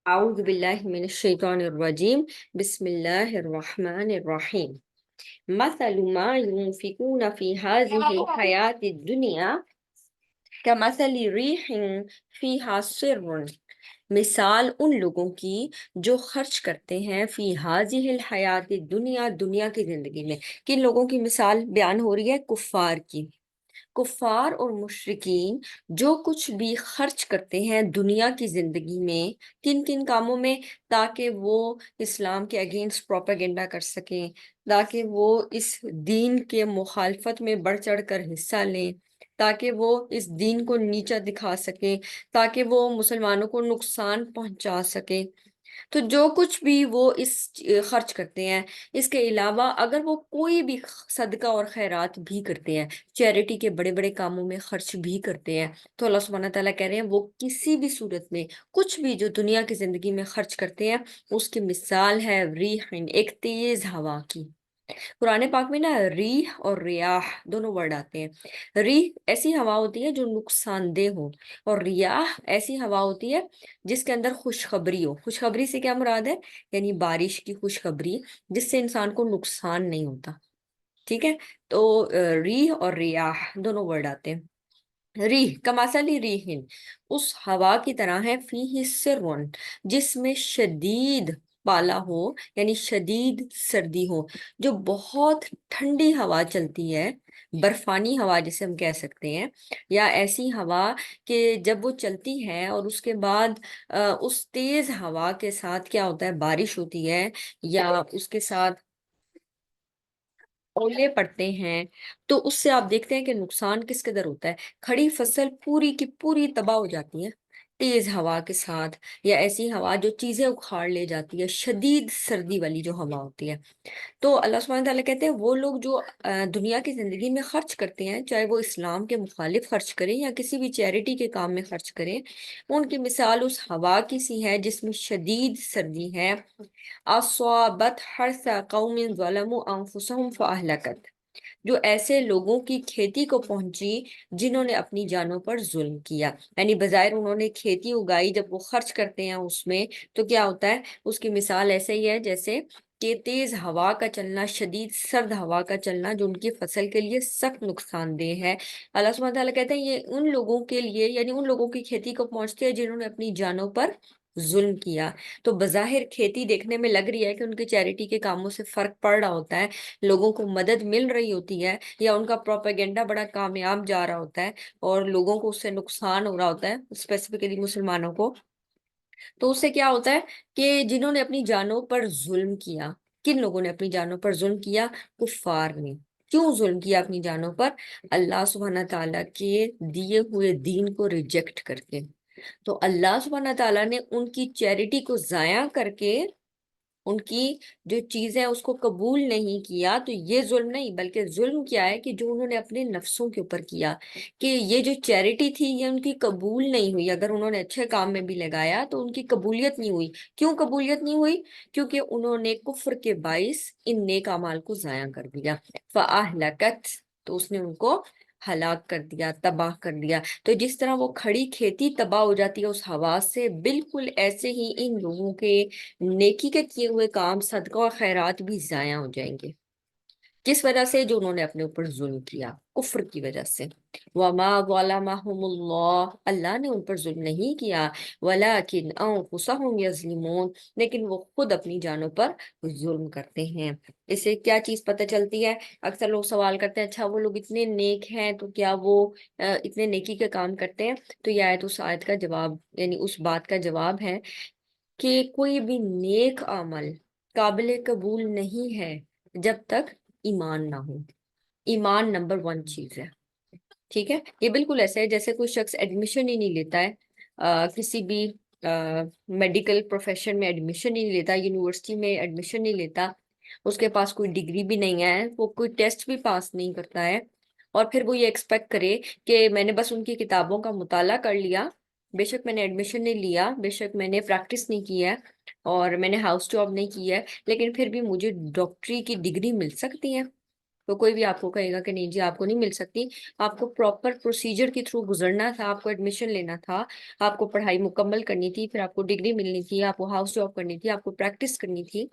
اعوذ باللہ من الشیطان الرجیم بسم اللہ الرحمن الرحیم مثل ما ينفقون في هذه الحیات الدنیا كمثل ریح فیہا سر، مثال ان لوگوں کی جو خرچ کرتے ہیں فی هذه الحیات الدنیا، دنیا کی زندگی میں۔ کن لوگوں کی مثال بیان ہو رہی ہے؟ کفار کی۔ کفار اور مشرکین جو کچھ بھی خرچ کرتے ہیں دنیا کی زندگی میں، کن کن کاموں میں؟ تاکہ وہ اسلام کے اگینسٹ پروپیگنڈا کر سکیں، تاکہ وہ اس دین کے مخالفت میں بڑھ چڑھ کر حصہ لیں، تاکہ وہ اس دین کو نیچا دکھا سکیں، تاکہ وہ مسلمانوں کو نقصان پہنچا سکیں۔ تو جو کچھ بھی وہ اس خرچ کرتے ہیں، اس کے علاوہ اگر وہ کوئی بھی صدقہ اور خیرات بھی کرتے ہیں، چیریٹی کے بڑے بڑے کاموں میں خرچ بھی کرتے ہیں، تو اللہ سبحانہ تعالیٰ کہہ رہے ہیں وہ کسی بھی صورت میں کچھ بھی جو دنیا کی زندگی میں خرچ کرتے ہیں، اس کی مثال ہے ریح، ایک تیز ہوا کی۔ قرآن پاک میں نا ریح اور ریاح دونوں ورڈ آتے ہیں۔ ریح ایسی ہوا ہوتی ہے جو نقصان دہ ہو، اور ریاح ایسی ہوا ہوتی ہے جس کے اندر خوشخبری ہو۔ خوشخبری سے کیا مراد ہے؟ یعنی بارش کی خوشخبری، جس سے انسان کو نقصان نہیں ہوتا۔ ٹھیک ہے، تو ریح اور ریاح دونوں ورڈ آتے ہیں۔ ریح کمثل ریح، اس ہوا کی طرح ہے، فیہ سرٌ، جس میں شدید پالا ہو، یعنی شدید سردی ہو، جو بہت ٹھنڈی ہوا چلتی ہے، برفانی ہوا جسے ہم کہہ سکتے ہیں، یا ایسی ہوا کہ جب وہ چلتی ہے اور اس کے بعد اس تیز ہوا کے ساتھ کیا ہوتا ہے؟ بارش ہوتی ہے، یا اس کے ساتھ اولے پڑتے ہیں، تو اس سے آپ دیکھتے ہیں کہ نقصان کس قدر ہوتا ہے۔ کھڑی فصل پوری کی پوری تباہ ہو جاتی ہے تیز ہوا کے ساتھ، یا ایسی ہوا جو چیزیں اکھاڑ لے جاتی ہے، شدید سردی والی جو ہوا ہوتی ہے۔ تو اللہ سبحانہ تعالیٰ کہتے ہیں وہ لوگ جو دنیا کی زندگی میں خرچ کرتے ہیں، چاہے وہ اسلام کے مخالف خرچ کریں یا کسی بھی چیریٹی کے کام میں خرچ کریں، ان کی مثال اس ہوا کی سی ہے جس میں شدید سردی ہے۔ اصابت حرث قوم ظلموا انفسهم فاہلکت، جو ایسے لوگوں کی کھیتی کو پہنچی جنہوں نے اپنی جانوں پر ظلم کیا۔ یعنی بظاہر انہوں نے کھیتی اگائی، جب وہ خرچ کرتے ہیں اس میں تو کیا ہوتا ہے؟ اس کی مثال ایسے ہی ہے جیسے کہ تیز ہوا کا چلنا، شدید سرد ہوا کا چلنا، جو ان کی فصل کے لیے سخت نقصان دہ ہے۔ اللہ سبحانہ تعالیٰ کہتے ہیں یہ ان لوگوں کے لیے، یعنی ان لوگوں کی کھیتی کو پہنچتے ہیں جنہوں نے اپنی جانوں پر ظلم کیا۔ تو بظاہر کھیتی دیکھنے میں لگ رہی ہے کہ ان کے چیریٹی کے کاموں سے فرق پڑ رہا ہوتا ہے، لوگوں کو مدد مل رہی ہوتی ہے، یا ان کا پروپیگنڈا بڑا کامیاب جا رہا ہوتا ہے اور لوگوں کو اس سے نقصان ہو رہا ہوتا ہے، اسپیسیفکلی مسلمانوں کو۔ تو اس سے کیا ہوتا ہے کہ جنہوں نے اپنی جانوں پر ظلم کیا، کن لوگوں نے اپنی جانوں پر ظلم کیا؟ کفار نے۔ کیوں ظلم کیا اپنی جانوں پر؟ اللہ سبحانہ تعالیٰ کے دیے ہوئے دین کو ریجیکٹ کر کے۔ تو اللہ سبحانہ تعالیٰ نے ان کی چیریٹی کو ضائع کر کے ان کی جو چیزیں اس کو قبول نہیں کیا، تو یہ ظلم نہیں، بلکہ ظلم کیا ہے کہ جو انہوں نے اپنے نفسوں کے اوپر کیا، کہ یہ جو چیریٹی تھی یہ ان کی قبول نہیں ہوئی۔ اگر انہوں نے اچھے کام میں بھی لگایا تو ان کی قبولیت نہیں ہوئی۔ کیوں قبولیت نہیں ہوئی؟ کیونکہ انہوں نے کفر کے باعث ان نیک اعمال کو ضائع کر دیا۔ فاہلکت، تو اس نے ان کو ہلاک کر دیا، تباہ کر دیا۔ تو جس طرح وہ کھڑی کھیتی تباہ ہو جاتی ہے اس ہوا سے، بالکل ایسے ہی ان لوگوں کے نیکی کے کیے ہوئے کام، صدقہ اور خیرات بھی ضائع ہو جائیں گے۔ کس وجہ سے؟ جو انہوں نے اپنے اوپر ظلم کیا، کفر کی وجہ سے۔ وما ظلمهم اللہ، اللہ نے ان پر ظلم نہیں کیا، ولکن انفسهم یظلمون، لیکن وہ خود اپنی جانوں پر ظلم کرتے ہیں۔ اس سے کیا چیز پتہ چلتی ہے؟ اکثر لوگ سوال کرتے ہیں اچھا وہ لوگ اتنے نیک ہیں تو کیا وہ اتنے نیکی کے کام کرتے ہیں؟ تو یہ آیت اس آیت کا جواب، یعنی اس بات کا جواب ہے کہ کوئی بھی نیک عمل قابل قبول نہیں ہے جب تک ایمان نہ ہو۔ ایمان نمبر 1 چیز ہے۔ ٹھیک ہے، یہ بالکل ایسا ہے جیسے کوئی شخص ایڈمیشن ہی نہیں لیتا ہے، کسی بھی میڈیکل پروفیشن میں ایڈمیشن ہی نہیں لیتا، یونیورسٹی میں ایڈمیشن نہیں لیتا، اس کے پاس کوئی ڈگری بھی نہیں ہے، وہ کوئی ٹیسٹ بھی پاس نہیں کرتا ہے، اور پھر وہ یہ ایکسپیکٹ کرے کہ میں نے بس ان کی کتابوں کا مطالعہ کر لیا، بے شک میں نے ایڈمیشن نہیں لیا، بے شک میں نے پریکٹس نہیں کی ہے، اور میں نے ہاؤس جاب نہیں کی ہے، لیکن پھر بھی مجھے ڈاکٹری کی ڈگری مل سکتی ہے۔ تو کوئی بھی آپ کو کہے گا کہ نہیں جی آپ کو نہیں مل سکتی، آپ کو پراپر پروسیجر کے تھرو گزرنا تھا، آپ کو ایڈمیشن لینا تھا، آپ کو پڑھائی مکمل کرنی تھی، پھر آپ کو ڈگری ملنی تھی، آپ کو ہاؤس جاب کرنی تھی، آپ کو پریکٹس کرنی تھی،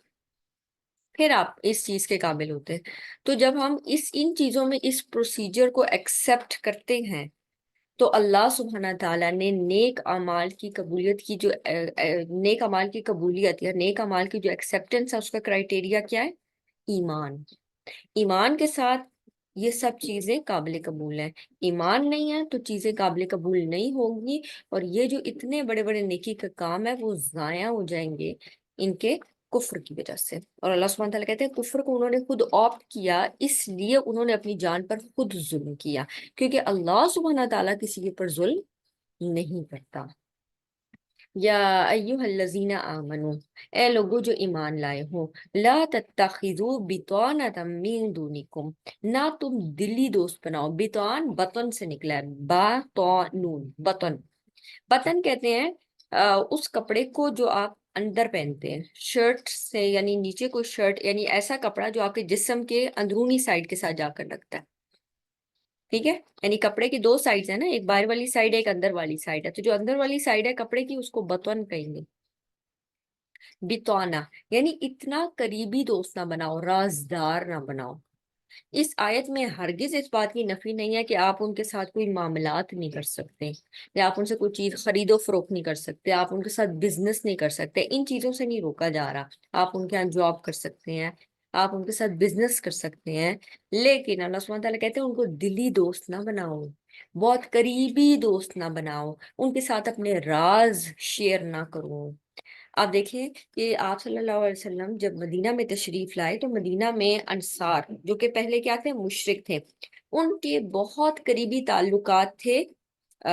پھر آپ اس چیز کے قابل ہوتے ہیں۔ تو جب ہم ان چیزوں میں اس پروسیجر کو ایکسپٹ کرتے ہیں تو اللہ سبحانہ تعالیٰ نے نیک اعمال کی قبولیت کی جو نیک اعمال کی قبولیت یا نیک اعمال کی جو ایکسیپٹنس ہے اس کا کرائٹیریا کیا ہے؟ ایمان۔ ایمان کے ساتھ یہ سب چیزیں قابل قبول ہیں، ایمان نہیں ہے تو چیزیں قابل قبول نہیں ہوں گی، اور یہ جو اتنے بڑے بڑے نیکی کا کام ہے وہ ضائع ہو جائیں گے ان کے کفر کی وجہ سے۔ اور اللہ سبحانہ تعالیٰ کہتے ہیں کفر کو انہوں نے خود آپٹ کیا، اس لیے انہوں نے اپنی جان پر خود ظلم کیا، کیونکہ اللہ سبحانہ تعالیٰ کسی کے پر ظلم نہیں کرتا۔ یا ایوہ الذین آمنو، اے لوگو جو ایمان لائے ہو، لا تتخذوا بطانة من دونکم، نہ تم دلی دوست بناؤ۔ بطان بطن سے نکلا ہے، باطنون بطن، بطن کہتے ہیں اس کپڑے کو جو آپ اندر پہنتے ہیں شرٹ سے، یعنی نیچے کوئی شرٹ، یعنی ایسا کپڑا جو آپ کے جسم کے اندرونی سائڈ کے ساتھ جا کر لگتا ہے، ٹھیک ہے؟ یعنی کپڑے کی دو سائڈز ہیں نا، ایک باہر والی سائڈ ہے ایک اندر والی سائڈ ہے، تو جو اندر والی سائڈ ہے کپڑے کی اس کو بطن کہیں گے، بتوانا، یعنی اتنا قریبی دوست نہ بناؤ، رازدار نہ بناؤ۔ اس آیت میں ہرگز اس بات کی نفی نہیں ہے کہ آپ ان کے ساتھ کوئی معاملات نہیں کر سکتے، یا آپ ان سے کوئی چیز خرید و فروخت نہیں کر سکتے، آپ ان کے ساتھ بزنس نہیں کر سکتے، ان چیزوں سے نہیں روکا جا رہا۔ آپ ان کے یہاں جاب کر سکتے ہیں، آپ ان کے ساتھ بزنس کر سکتے ہیں، لیکن اللہ سبحانہ تعالیٰ کہتے ہیں ان کو دلی دوست نہ بناؤ، بہت قریبی دوست نہ بناؤ، ان کے ساتھ اپنے راز شیئر نہ کرو۔ آپ دیکھیں کہ آپ صلی اللہ علیہ وسلم جب مدینہ میں تشریف لائے تو مدینہ میں انصار جو کہ پہلے کیا تھے، مشرک تھے، ان کے بہت قریبی تعلقات تھے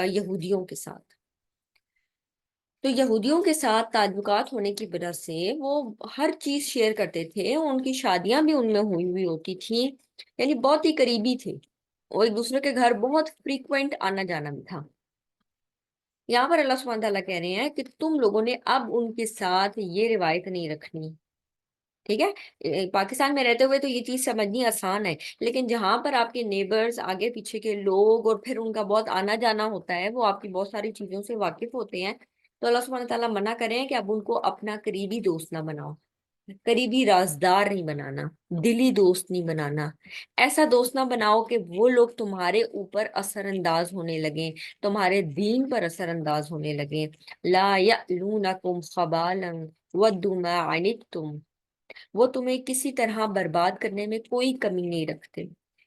یہودیوں کے ساتھ۔ تو یہودیوں کے ساتھ تعلقات ہونے کی وجہ سے وہ ہر چیز شیئر کرتے تھے، ان کی شادیاں بھی ان میں ہوئی ہوئی ہوتی تھیں، یعنی بہت ہی قریبی تھے، اور ایک دوسرے کے گھر بہت فریکوینٹ آنا جانا بھی تھا۔ یہاں پر اللہ سبحانہ تعالیٰ کہہ رہے ہیں کہ تم لوگوں نے اب ان کے ساتھ یہ روایت نہیں رکھنی، ٹھیک ہے؟ پاکستان میں رہتے ہوئے تو یہ چیز سمجھنی آسان ہے، لیکن جہاں پر آپ کے نیبرز، آگے پیچھے کے لوگ، اور پھر ان کا بہت آنا جانا ہوتا ہے، وہ آپ کی بہت ساری چیزوں سے واقف ہوتے ہیں، تو اللہ سبحانہ تعالیٰ منع کرے ہیں کہ اب ان کو اپنا قریبی دوست نہ بناؤ، قریبی رازدار نہیں بنانا، دلی دوست نہیں بنانا، ایسا دوست نہ بناؤ کہ وہ لوگ تمہارے اوپر اثر انداز ہونے لگیں، تمہارے دین پر اثر انداز ہونے لگیں۔ لا یألونکم خبالا ودوا ما عنتم، وہ تمہیں کسی طرح برباد کرنے میں کوئی کمی نہیں رکھتے،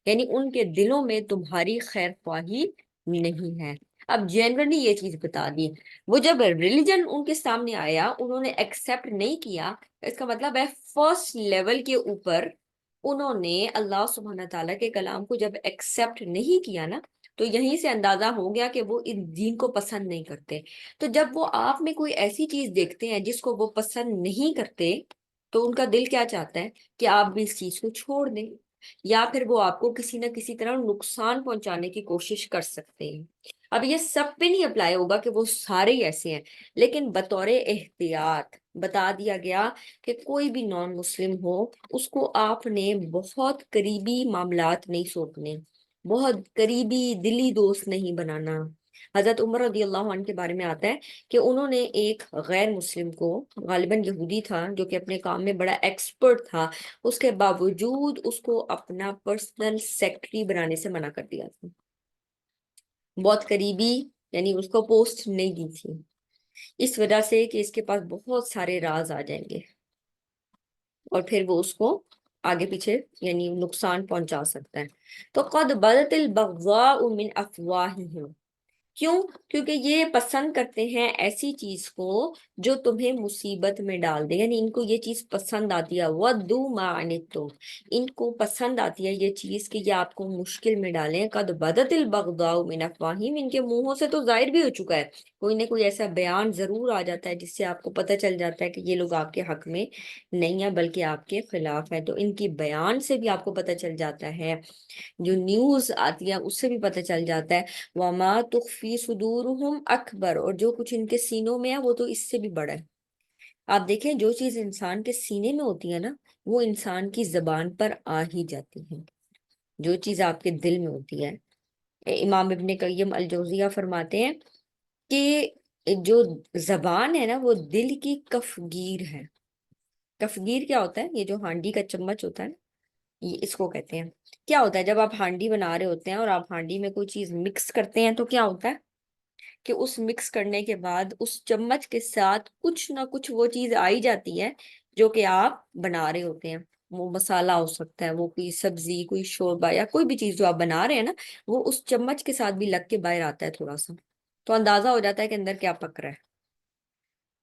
یعنی ان کے دلوں میں تمہاری خیر خواہی نہیں ہے۔ اب جنرلی یہ چیز بتا دی، وہ جب ریلیجن ان کے سامنے آیا انہوں نے ایکسیپٹ نہیں کیا، اس کا مطلب ہے فرسٹ لیول کے اوپر انہوں نے اللہ سبحانہ تعالیٰ کے کلام کو جب ایکسیپٹ نہیں کیا نا، تو یہیں سے اندازہ ہو گیا کہ وہ اس دین کو پسند نہیں کرتے۔ تو جب وہ آپ میں کوئی ایسی چیز دیکھتے ہیں جس کو وہ پسند نہیں کرتے، تو ان کا دل کیا چاہتا ہے کہ آپ بھی اس چیز کو چھوڑ دیں، یا پھر وہ آپ کو کسی نہ کسی طرح نقصان پہنچانے کی کوشش کر سکتے ہیں۔ اب یہ سب پہ نہیں اپلائی ہوگا کہ وہ سارے ہی ایسے ہیں، لیکن بطور احتیاط بتا دیا گیا کہ کوئی بھی نان مسلم ہو اس کو آپ نے بہت قریبی معاملات نہیں سونپنے، بہت قریبی دلی دوست نہیں بنانا۔ حضرت عمر رضی اللہ عنہ کے بارے میں آتا ہے کہ انہوں نے ایک غیر مسلم کو، غالباً یہودی تھا جو کہ اپنے کام میں بڑا ایکسپرٹ تھا، اس کے باوجود اس کو اپنا پرسنل سیکرٹری بنانے سے منع کر دیا تھا، بہت قریبی، یعنی اس کو پوسٹ نہیں دی تھی، اس وجہ سے کہ اس کے پاس بہت سارے راز آ جائیں گے اور پھر وہ اس کو آگے پیچھے یعنی نقصان پہنچا سکتا ہے۔ تو قد بدت البغضاء من افواہہم، کیوں؟ کیونکہ یہ پسند کرتے ہیں ایسی چیز کو جو تمہیں مصیبت میں ڈال دے، یعنی ان کو یہ چیز پسند آتی ہے، وَدُّوا مَا عَنِتُّمْ، ان کو پسند آتی ہے یہ چیز کہ یہ آپ کو مشکل میں ڈالیں۔ قد بدت البغضاء من افواہہم، ان کے منہوں سے تو ظاہر بھی ہو چکا ہے، کوئی نہ کوئی ایسا بیان ضرور آ جاتا ہے جس سے آپ کو پتہ چل جاتا ہے کہ یہ لوگ آپ کے حق میں نہیں ہے بلکہ آپ کے خلاف ہے، تو ان کی بیان سے بھی آپ کو پتہ چل جاتا ہے، جو نیوز آتی ہے اس سے بھی پتہ چل جاتا ہے۔ وَمَا تُخْفِي صُدُورُهُمْ اکبر، اور جو کچھ ان کے سینوں میں ہے وہ تو اس سے بھی بڑا ہے۔ آپ دیکھیں جو چیز انسان کے سینے میں ہوتی ہے نا وہ انسان کی زبان پر آ ہی جاتی ہے۔ جو چیز آپ کے دل میں ہوتی ہے. امام ابن قیم الجوزیہ فرماتے ہیں کہ جو زبان ہے نا وہ دل کی کفگیر ہے. کفگیر کیا ہوتا ہے؟ یہ جو ہانڈی کا چمچ ہوتا ہے نا، یہ اس کو کہتے ہیں. کیا ہوتا ہے جب آپ ہانڈی بنا رہے ہوتے ہیں اور آپ ہانڈی میں کوئی چیز مکس کرتے ہیں تو کیا ہوتا ہے کہ اس مکس کرنے کے بعد اس چمچ کے ساتھ کچھ نہ کچھ وہ چیز آئی جاتی ہے جو کہ آپ بنا رہے ہوتے ہیں. وہ مسالہ ہو سکتا ہے، وہ کوئی سبزی، کوئی شوربہ، یا کوئی بھی چیز جو آپ بنا رہے ہیں نا، وہ اس چمچ کے ساتھ بھی لگ کے باہر آتا ہے تھوڑا سا، تو اندازہ ہو جاتا ہے کہ اندر کیا پک رہا ہے.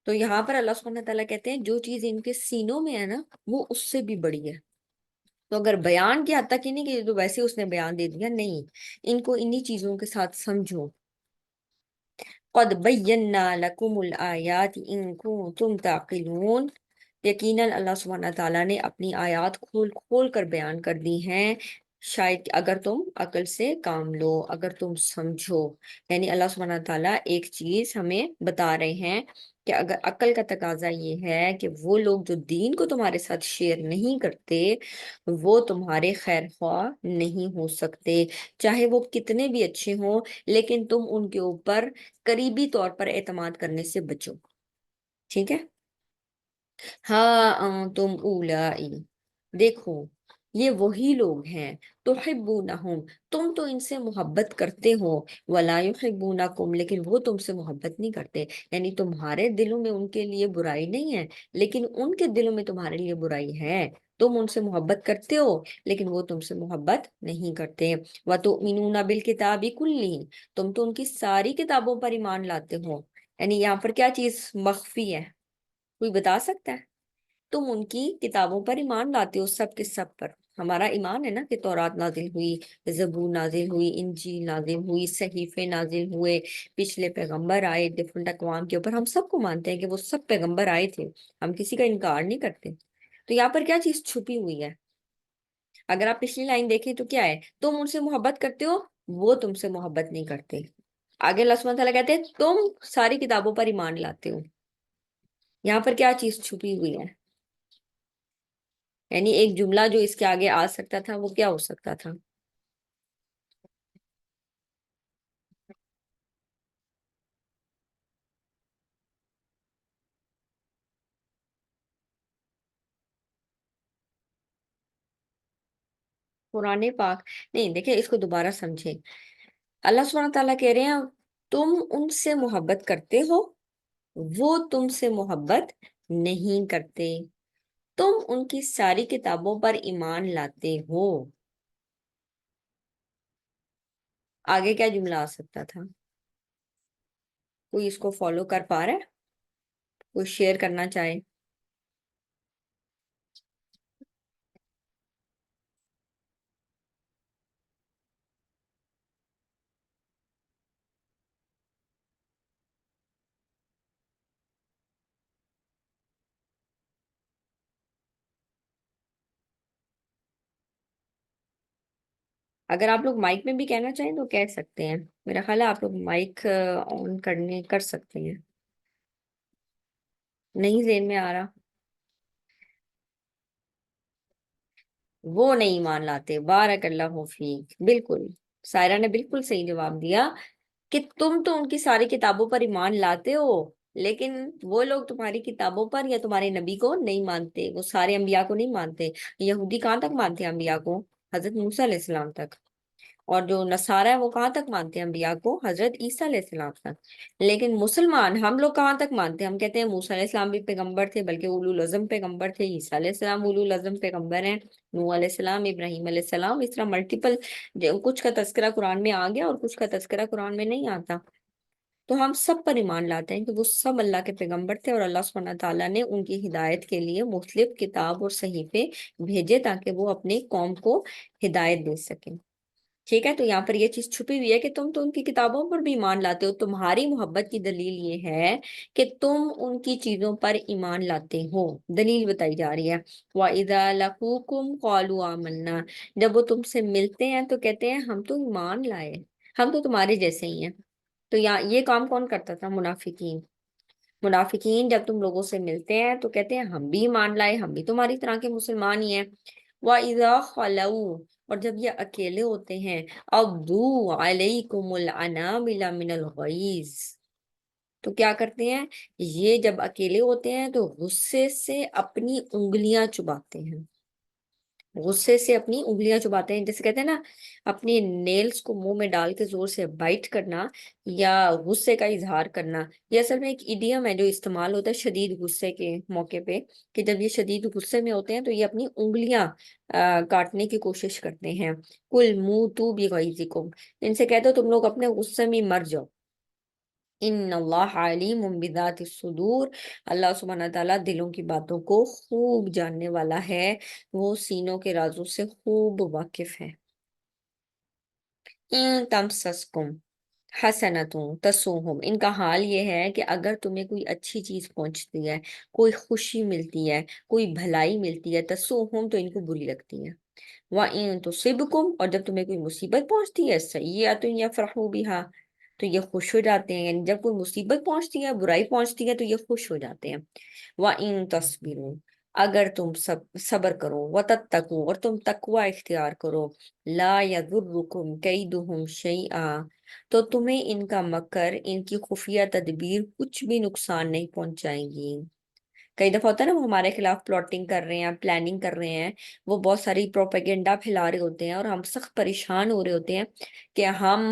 تو یہاں پر اللہ سبحانہ تعالیٰ کہتے ہیں جو چیز ان کے سینوں میں ہے نا وہ اس سے بھی بڑی ہے. تو اگر بیان کی حد تک ہی نہیں کہ تو ویسے اس نے بیان دے دیا، نہیں، ان کو انہی چیزوں کے ساتھ سمجھو. قد بینا لکم الآیات ان کنتم تعقلون. یقیناً اللہ سبحانہ تعالیٰ نے اپنی آیات کھول کھول کر بیان کر دی ہیں، شاید کہ اگر تم عقل سے کام لو، اگر تم سمجھو. یعنی اللہ سبحانہ تعالیٰ ایک چیز ہمیں بتا رہے ہیں کہ اگر عقل کا تقاضا یہ ہے کہ وہ لوگ جو دین کو تمہارے ساتھ شیئر نہیں کرتے وہ تمہارے خیر خواہ نہیں ہو سکتے، چاہے وہ کتنے بھی اچھے ہوں، لیکن تم ان کے اوپر قریبی طور پر اعتماد کرنے سے بچو. ٹھیک ہے. ہاں تم اولائی، دیکھو یہ وہی لوگ ہیں، تحبونہم، تم تو ان سے محبت کرتے ہو، ولا یحبونکم، لیکن وہ تم سے محبت نہیں کرتے. یعنی تمہارے دلوں میں ان کے لیے برائی نہیں ہے، لیکن ان کے دلوں میں تمہارے لیے برائی ہے. تم ان سے محبت کرتے ہو لیکن وہ تم سے محبت نہیں کرتے. وَتُؤْمِنُونَ بِالْكِتَابِ كُلِّهِ، تم تو ان کی ساری کتابوں پر ایمان لاتے ہو. یعنی یہاں پر کیا چیز مخفی ہے؟ کوئی بتا سکتا ہے؟ تم ان کی کتابوں پر ایمان لاتے ہو، سب کے سب پر. ہمارا ایمان ہے نا کہ تورات نازل ہوئی، زبور نازل ہوئی، انجیل نازل ہوئی، صحیفے نازل ہوئے، پچھلے پیغمبر آئے ڈفرنٹ اقوام کے اوپر. ہم سب کو مانتے ہیں کہ وہ سب پیغمبر آئے تھے، ہم کسی کا انکار نہیں کرتے. تو یہاں پر کیا چیز چھپی ہوئی ہے؟ اگر آپ پچھلی لائن دیکھیں تو کیا ہے؟ تم ان سے محبت کرتے ہو، وہ تم سے محبت نہیں کرتے. آگے اللہ سبحانہ تعالیٰ کہتے ہیں تم ساری کتابوں پر ایمان لاتے ہو. یہاں پر کیا چیز چھپی ہوئی ہے؟ یعنی ایک جملہ جو اس کے آگے آ سکتا تھا وہ کیا ہو سکتا تھا؟ قرآن پاک. نہیں، دیکھیں اس کو دوبارہ سمجھیں. اللہ سبحانہ تعالیٰ کہہ رہے ہیں تم ان سے محبت کرتے ہو، وہ تم سے محبت نہیں کرتے. تم ان کی ساری کتابوں پر ایمان لاتے ہو. آگے کیا جملہ آ سکتا تھا؟ کوئی اس کو فالو کر پا رہا ہے؟ کوئی شیئر کرنا چاہے؟ اگر آپ لوگ مائک میں بھی کہنا چاہیں تو کہہ سکتے ہیں. میرا خیال ہے آپ لوگ مائک آن کرنے کر سکتے ہیں. نہیں ذہن میں آ رہا؟ وہ نہیں مان لاتے. بارک اللہ فیک. بالکل، سائرہ نے بالکل صحیح جواب دیا کہ تم تو ان کی ساری کتابوں پر ایمان لاتے ہو، لیکن وہ لوگ تمہاری کتابوں پر یا تمہارے نبی کو نہیں مانتے. وہ سارے انبیاء کو نہیں مانتے. یہودی کہاں تک مانتے ہیں انبیاء کو؟ حضرت موسیٰ علیہ السلام تک. اور جو نصارہ ہے وہ کہاں تک مانتے ہیں انبیاء کو؟ حضرت عیسیٰ علیہ السلام تک. لیکن مسلمان ہم لوگ کہاں تک مانتے ہیں؟ ہم کہتے ہیں موسیٰ علیہ السلام بھی پیغمبر تھے، بلکہ اولو العزم پیغمبر تھے. عیسیٰ علیہ السلام اولو العزم پیغمبر ہیں. نوح علیہ السلام، ابراہیم علیہ السلام، اس طرح ملٹیپل. کچھ کا تذکرہ قرآن میں آ گیا اور کچھ کا تذکرہ قرآن میں نہیں آتا. تو ہم سب پر ایمان لاتے ہیں کہ وہ سب اللہ کے پیغمبر تھے اور اللہ سبحانہ تعالیٰ نے ان کی ہدایت کے لیے مختلف کتاب اور صحیفے بھیجے تاکہ وہ اپنے قوم کو ہدایت دے سکیں. ٹھیک ہے. تو یہاں پر یہ چیز چھپی ہوئی ہے کہ تم تو ان کی کتابوں پر بھی ایمان لاتے ہو. تمہاری محبت کی دلیل یہ ہے کہ تم ان کی چیزوں پر ایمان لاتے ہو. دلیل بتائی جا رہی ہے. وَإِذَا لَقُوكُمْ قَالُوا آمَنَّا، جب وہ تم سے ملتے ہیں تو کہتے ہیں ہم تو ایمان لائے، ہم تو تمہارے جیسے ہی ہیں. تو یہاں یہ کام کون کرتا تھا؟ منافقین. منافقین جب تم لوگوں سے ملتے ہیں تو کہتے ہیں ہم بھی ایمان لائے، ہم بھی تمہاری طرح کے مسلمان ہی ہیں. وَإِذَا خَلَوْا، اور جب یہ اکیلے ہوتے ہیں، عضو علیکم العنامل من الغیظ، تو کیا کرتے ہیں؟ یہ جب اکیلے ہوتے ہیں تو غصے سے اپنی انگلیاں چباتے ہیں، غصے سے اپنی انگلیاں چباتے ہیں، جیسے کہتے ہیں نا اپنی نیلز کو منہ میں ڈال کے زور سے بائٹ کرنا یا غصے کا اظہار کرنا۔ یہ اصل میں ایک ایڈیم ہے جو استعمال ہوتا ہے شدید غصے کے موقع پہ، کہ جب یہ شدید غصے میں ہوتے ہیں تو یہ اپنی انگلیاں کاٹنے کی کوشش کرتے ہیں۔ کل منہ تو بھی غیظکم، ان سے کہتے ہو تم لوگ اپنے غصے میں مر جاؤ۔ ان اللہ علیم بذات الصدور، اللہ سبحانہ تعالیٰ دلوں کی باتوں کو خوب جاننے والا ہے، وہ سینوں کے رازوں سے خوب واقف ہے۔ ان تمسسکم حسنتوں تسوہم، ان کا حال یہ ہے کہ اگر تمہیں کوئی اچھی چیز پہنچتی ہے، کوئی خوشی ملتی ہے، کوئی بھلائی ملتی ہے، تسوہم تو ان کو بری لگتی ہے۔ وَإِن تُصِبْكُمْ، اور جب تمہیں کوئی مصیبت پہنچتی ہے، سیئۃ یفرحوا بها، تو یہ خوش ہو جاتے ہیں، یعنی جب کوئی مصیبت پہنچتی ہے، برائی پہنچتی ہے تو یہ خوش ہو جاتے ہیں۔ وَإِن تَصْبِرُوا، اگر تم صبر کرو، وَتَتَّقُوا، اور تم تقوی اختیار کرو، لا يَضُرُّكُمْ كَيْدُهُمْ شَيْئًا، تو تمہیں ان کا مکر، ان کی خفیہ تدبیر کچھ بھی نقصان نہیں پہنچائیں گی۔ کئی دفعہ ہوتا ہے نا وہ ہمارے خلاف پلاٹنگ کر رہے ہیں، پلاننگ کر رہے ہیں، وہ بہت ساری پروپیگنڈا پھیلا رہے ہوتے ہیں اور ہم سخت پریشان ہو رہے ہوتے ہیں کہ ہم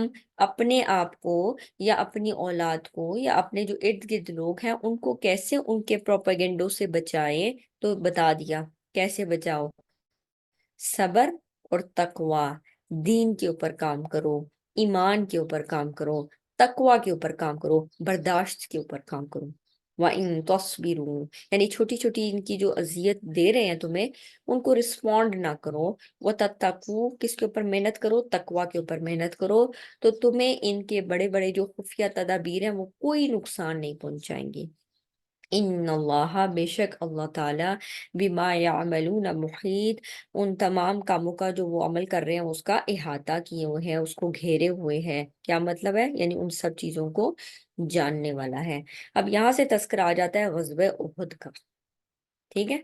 اپنے آپ کو یا اپنی اولاد کو یا اپنے جو ارد گرد لوگ ہیں ان کو کیسے ان کے پروپیگنڈوں سے بچائیں۔ تو بتا دیا کیسے بچاؤ، صبر اور تقوی، دین کے اوپر کام کرو، ایمان کے اوپر کام کرو، تقوی کے اوپر کام کرو، برداشت کے اوپر کام کرو۔ وَإِن تَصْبِرُوا، یعنی چھوٹی چھوٹی ان کی جو اذیت دے رہے ہیں تمہیں، ان کو رسپونڈ نہ کرو۔ وَتَتَّقُوا، کس کے اوپر محنت کرو؟ تقوی کے اوپر محنت کرو، تو تمہیں ان کے بڑے بڑے جو خفیہ تدابیر ہیں وہ کوئی نقصان نہیں پہنچائیں گی۔ ان اللہ، بے شک اللہ تعالیٰ، بما یعملون محیط، ان تمام کاموں کا جو وہ عمل کر رہے ہیں اس کا احاطہ کیے ہوئے ہیں، اس کو گھیرے ہوئے ہیں۔ کیا مطلب ہے؟ یعنی ان سب چیزوں کو جاننے والا ہے۔ اب یہاں سے تذکرہ آ جاتا ہے غزوہ احد کا، ٹھیک ہے؟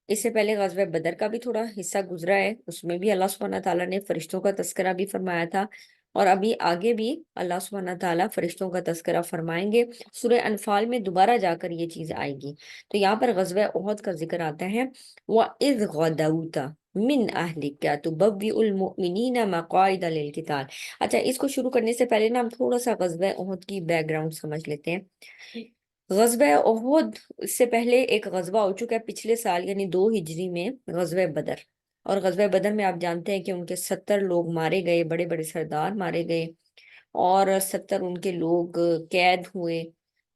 اس سے پہلے غزوہ بدر کا بھی تھوڑا حصہ گزرا ہے، اس میں بھی اللہ سبحانہ تعالیٰ نے فرشتوں کا تذکرہ بھی فرمایا تھا، اور ابھی آگے بھی اللہ سبحانہ تعالیٰ فرشتوں کا تذکرہ فرمائیں گے۔ سورہ انفال میں دوبارہ جا کر یہ چیز آئے گی۔ تو یہاں پر غزوہ احد کا ذکر آتا ہے، وَإِذْ غَدَوْتَ مِنْ أَهْلِكَ تُبَوِّئُ الْمُؤْمِنِينَ مَقَاعِدَ لِلْقِتَالِ۔ اچھا، اس کو شروع کرنے سے پہلے نا ہم تھوڑا سا غزوہ احد کی بیک گراؤنڈ سمجھ لیتے ہیں۔ غزوہ احد، اس سے پہلے ایک غزوہ ہو چکا ہے پچھلے سال یعنی 2 ہجری میں، غزوہ بدر۔ اور غزوہ بدر میں آپ جانتے ہیں کہ ان کے 70 لوگ مارے گئے، بڑے بڑے سردار مارے گئے، اور 70 ان کے لوگ قید ہوئے۔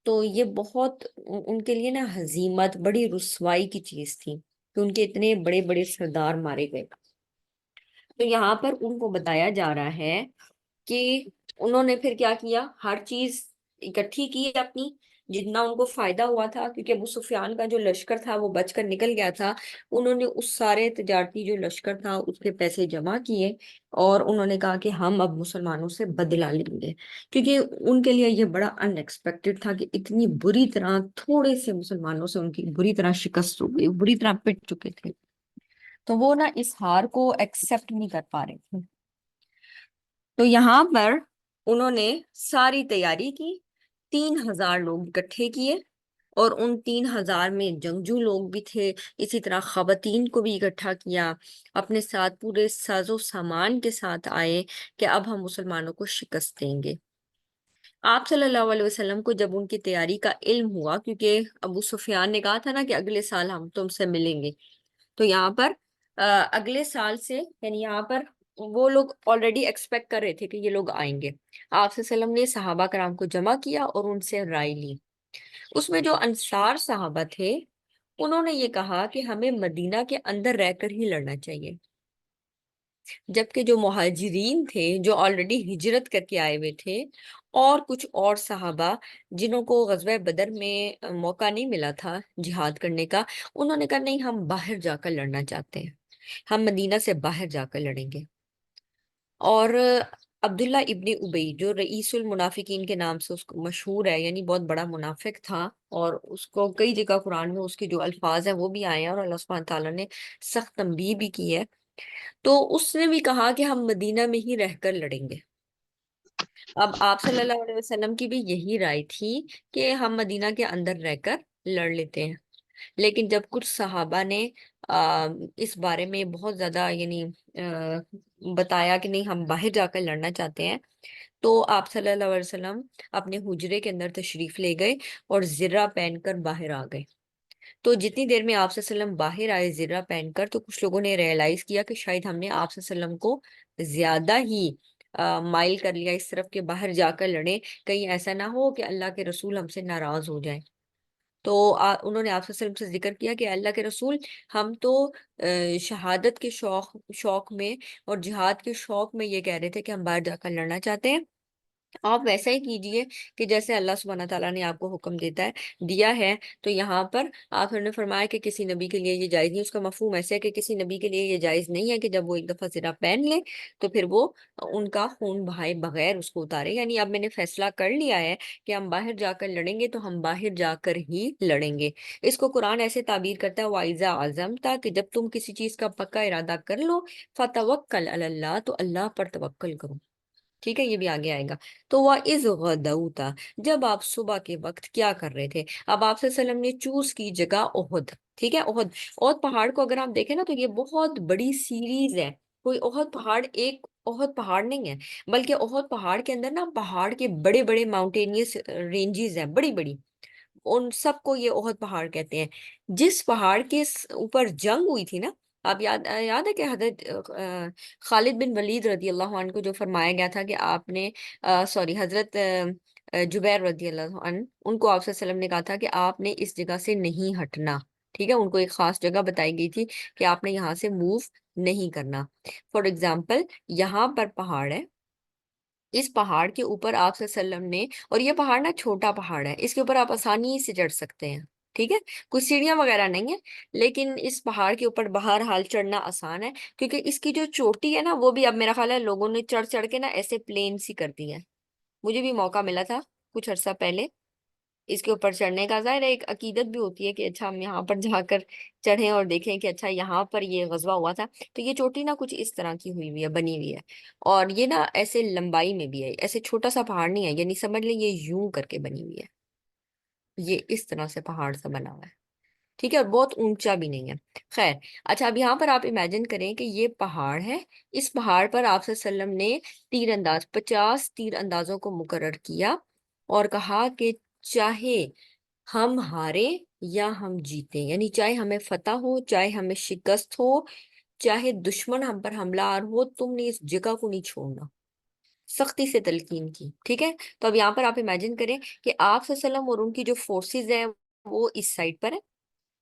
تو یہ بہت ان کے لیے نا ہزیمت، بڑی رسوائی کی چیز تھی کہ ان کے اتنے بڑے بڑے سردار مارے گئے۔ تو یہاں پر ان کو بتایا جا رہا ہے کہ انہوں نے پھر کیا کیا، ہر چیز اکٹھی کی اپنی، جتنا ان کو فائدہ ہوا تھا، کیونکہ ابو سفیان کا جو لشکر تھا وہ بچ کر نکل گیا تھا، انہوں نے اس سارے تجارتی جو لشکر تھا اس کے پیسے جمع کیے، اور انہوں نے کہا کہ ہم اب مسلمانوں سے بدلہ لیں گے، کیونکہ ان کے لیے یہ بڑا ان ایکسپیکٹڈ تھا کہ اتنی بری طرح تھوڑے سے مسلمانوں سے ان کی بری طرح شکست ہو گئی، بری طرح پٹ چکے تھے، تو وہ نا اس ہار کو ایکسپٹ نہیں کر پا رہے تھے۔ تو یہاں پر انہوں نے ساری تیاری کی، 3000 لوگ اکٹھے کیے، اور ان 3000 میں جنگجو لوگ بھی تھے، اسی طرح خواتین کو بھی اکٹھا کیا، اپنے ساتھ پورے ساز و سامان کے ساتھ آئے کہ اب ہم مسلمانوں کو شکست دیں گے۔ آپ صلی اللہ علیہ وسلم کو جب ان کی تیاری کا علم ہوا، کیونکہ ابو سفیان نے کہا تھا نا کہ اگلے سال ہم تم سے ملیں گے، تو یہاں پر اگلے سال سے، یعنی یہاں پر وہ لوگ آلریڈی ایکسپیکٹ کر رہے تھے کہ یہ لوگ آئیں گے۔ آپ صلی اللہ علیہ وسلم نے صحابہ کرام کو جمع کیا اور ان سے رائے لی۔ اس میں جو انصار صحابہ تھے انہوں نے یہ کہا کہ ہمیں مدینہ کے اندر رہ کر ہی لڑنا چاہیے، جبکہ جو مہاجرین تھے جو آلریڈی ہجرت کر کے آئے ہوئے تھے، اور کچھ اور صحابہ جنہوں کو غزوہ بدر میں موقع نہیں ملا تھا جہاد کرنے کا، انہوں نے کہا نہیں، ہم باہر جا کر لڑنا چاہتے ہیں، ہم مدینہ سے باہر جا کر لڑیں گے۔ اور عبداللہ ابن ابی جو رئیس المنافقین کے نام سے اس کو مشہور ہے، یعنی بہت بڑا منافق تھا، اور اس کو کئی جگہ قرآن میں اس کے جو الفاظ ہیں وہ بھی آئے ہیں، اور اللہ سبحانہ تعالیٰ نے سخت تنبیہ بھی کی ہے تو اس نے بھی کہا کہ ہم مدینہ میں ہی رہ کر لڑیں گے۔ اب آپ صلی اللہ علیہ وسلم کی بھی یہی رائے تھی کہ ہم مدینہ کے اندر رہ کر لڑ لیتے ہیں، لیکن جب کچھ صحابہ نے اس بارے میں بہت زیادہ یعنی بتایا کہ نہیں ہم باہر جا کر لڑنا چاہتے ہیں، تو آپ صلی اللہ علیہ وسلم اپنے حجرے کے اندر تشریف لے گئے اور زرہ پہن کر باہر آ گئے۔ تو جتنی دیر میں آپ صلی اللہ علیہ وسلم باہر آئے زرہ پہن کر، تو کچھ لوگوں نے ریئلائز کیا کہ شاید ہم نے آپ صلی اللہ علیہ وسلم کو زیادہ ہی مائل کر لیا اس طرف کہ باہر جا کر لڑیں، کہیں ایسا نہ ہو کہ اللہ کے رسول ہم سے ناراض ہو جائیں۔ تو انہوں نے آپ صلی اللہ علیہ وسلم سے ذکر کیا کہ اللہ کے رسول، ہم تو شہادت کے شوق میں اور جہاد کے شوق میں یہ کہہ رہے تھے کہ ہم باہر جا کر لڑنا چاہتے ہیں، آپ ویسا ہی کیجئے کہ جیسے اللہ سبحانہ تعالیٰ نے آپ کو حکم دیا ہے۔ تو یہاں پر آپ نے فرمایا کہ کسی نبی کے لیے یہ جائز نہیں، اس کا مفہوم ایسا ہے کہ کسی نبی کے لیے یہ جائز نہیں ہے کہ جب وہ ایک دفعہ زرہ پہن لے تو پھر وہ ان کا خون بہائے بغیر اس کو اتارے، یعنی اب میں نے فیصلہ کر لیا ہے کہ ہم باہر جا کر لڑیں گے تو ہم باہر جا کر ہی لڑیں گے۔ اس کو قرآن ایسے تعبیر کرتا ہے وَإِذَا عَزَمْتَ، کہ جب تم کسی چیز کا پکا ارادہ کر لو، فَتَوَكَّلْ عَلَى اللَّهِ، تو اللہ پر توکل کرو۔ ٹھیک ہے، یہ بھی آگے آئے گا۔ تو وَإِذْ غَدَوْتَ، جب آپ صبح کے وقت کیا کر رہے تھے؟ اب آپ صلی اللہ علیہ وسلم نے چوز کی جگہ احد، ٹھیک ہے، احد پہاڑ کو اگر آپ دیکھیں نا تو یہ بہت بڑی سیریز ہے، کوئی احد پہاڑ ایک احد پہاڑ نہیں ہے، بلکہ احد پہاڑ کے اندر نا پہاڑ کے بڑے بڑے ماؤنٹینیس رینجز ہیں، بڑی بڑی، ان سب کو یہ احد پہاڑ کہتے ہیں۔ جس پہاڑ کے اوپر جنگ ہوئی تھی نا، آپ یاد ہے کہ حضرت خالد بن ولید رضی اللہ عنہ کو جو فرمایا گیا تھا کہ آپ نے سوری حضرت جبیر رضی اللہ عنہ، ان کو آپ صلی اللہ علیہ وسلم نے کہا تھا کہ آپ نے اس جگہ سے نہیں ہٹنا، ٹھیک ہے، ان کو ایک خاص جگہ بتائی گئی تھی کہ آپ نے یہاں سے موو نہیں کرنا۔ فار ایگزامپل یہاں پر پہاڑ ہے، اس پہاڑ کے اوپر آپ صلی اللہ علیہ وسلم نے، اور یہ پہاڑ نا چھوٹا پہاڑ ہے، اس کے اوپر آپ آسانی سے چڑھ سکتے ہیں، ٹھیک ہے، کوئی سیڑھیاں وغیرہ نہیں ہے، لیکن اس پہاڑ کے اوپر بہرحال چڑھنا آسان ہے، کیونکہ اس کی جو چوٹی ہے نا وہ بھی اب میرا خیال ہے لوگوں نے چڑھ چڑھ کے نا ایسے پلین سی کر دی ہے۔ مجھے بھی موقع ملا تھا کچھ عرصہ پہلے اس کے اوپر چڑھنے کا، ظاہر ہے ایک عقیدت بھی ہوتی ہے کہ اچھا ہم یہاں پر جا کر چڑھیں اور دیکھیں کہ اچھا یہاں پر یہ غزوہ ہوا تھا۔ تو یہ چوٹی نا کچھ اس طرح کی ہوئی ہے، بنی ہوئی ہے، اور یہ نا ایسے لمبائی میں بھی ہے، ایسے چھوٹا سا پہاڑ نہیں ہے، یعنی سمجھ لیں یہ یوں کر کے بنی ہوئی ہے، یہ اس طرح سے پہاڑ سا بنا ہوا ہے، ٹھیک ہے، اور بہت اونچا بھی نہیں ہے۔ خیر، اچھا اب یہاں پر آپ امیجن کریں کہ یہ پہاڑ ہے، اس پہاڑ پر آپ صلی اللہ علیہ وسلم نے تیر انداز 50 تیر اندازوں کو مقرر کیا اور کہا کہ چاہے ہم ہارے یا ہم جیتے، یعنی چاہے ہمیں فتح ہو چاہے ہمیں شکست ہو، چاہے دشمن ہم پر حملہ آور ہو، تم نے اس جگہ کو نہیں چھوڑنا، سختی سے تلقین کی، ٹھیک ہے۔ تو اب یہاں پر آپ امیجن کریں کہ آپ صلی اللہ علیہ وسلم اور ان کی جو فورسز ہیں وہ اس سائڈ پر ہے،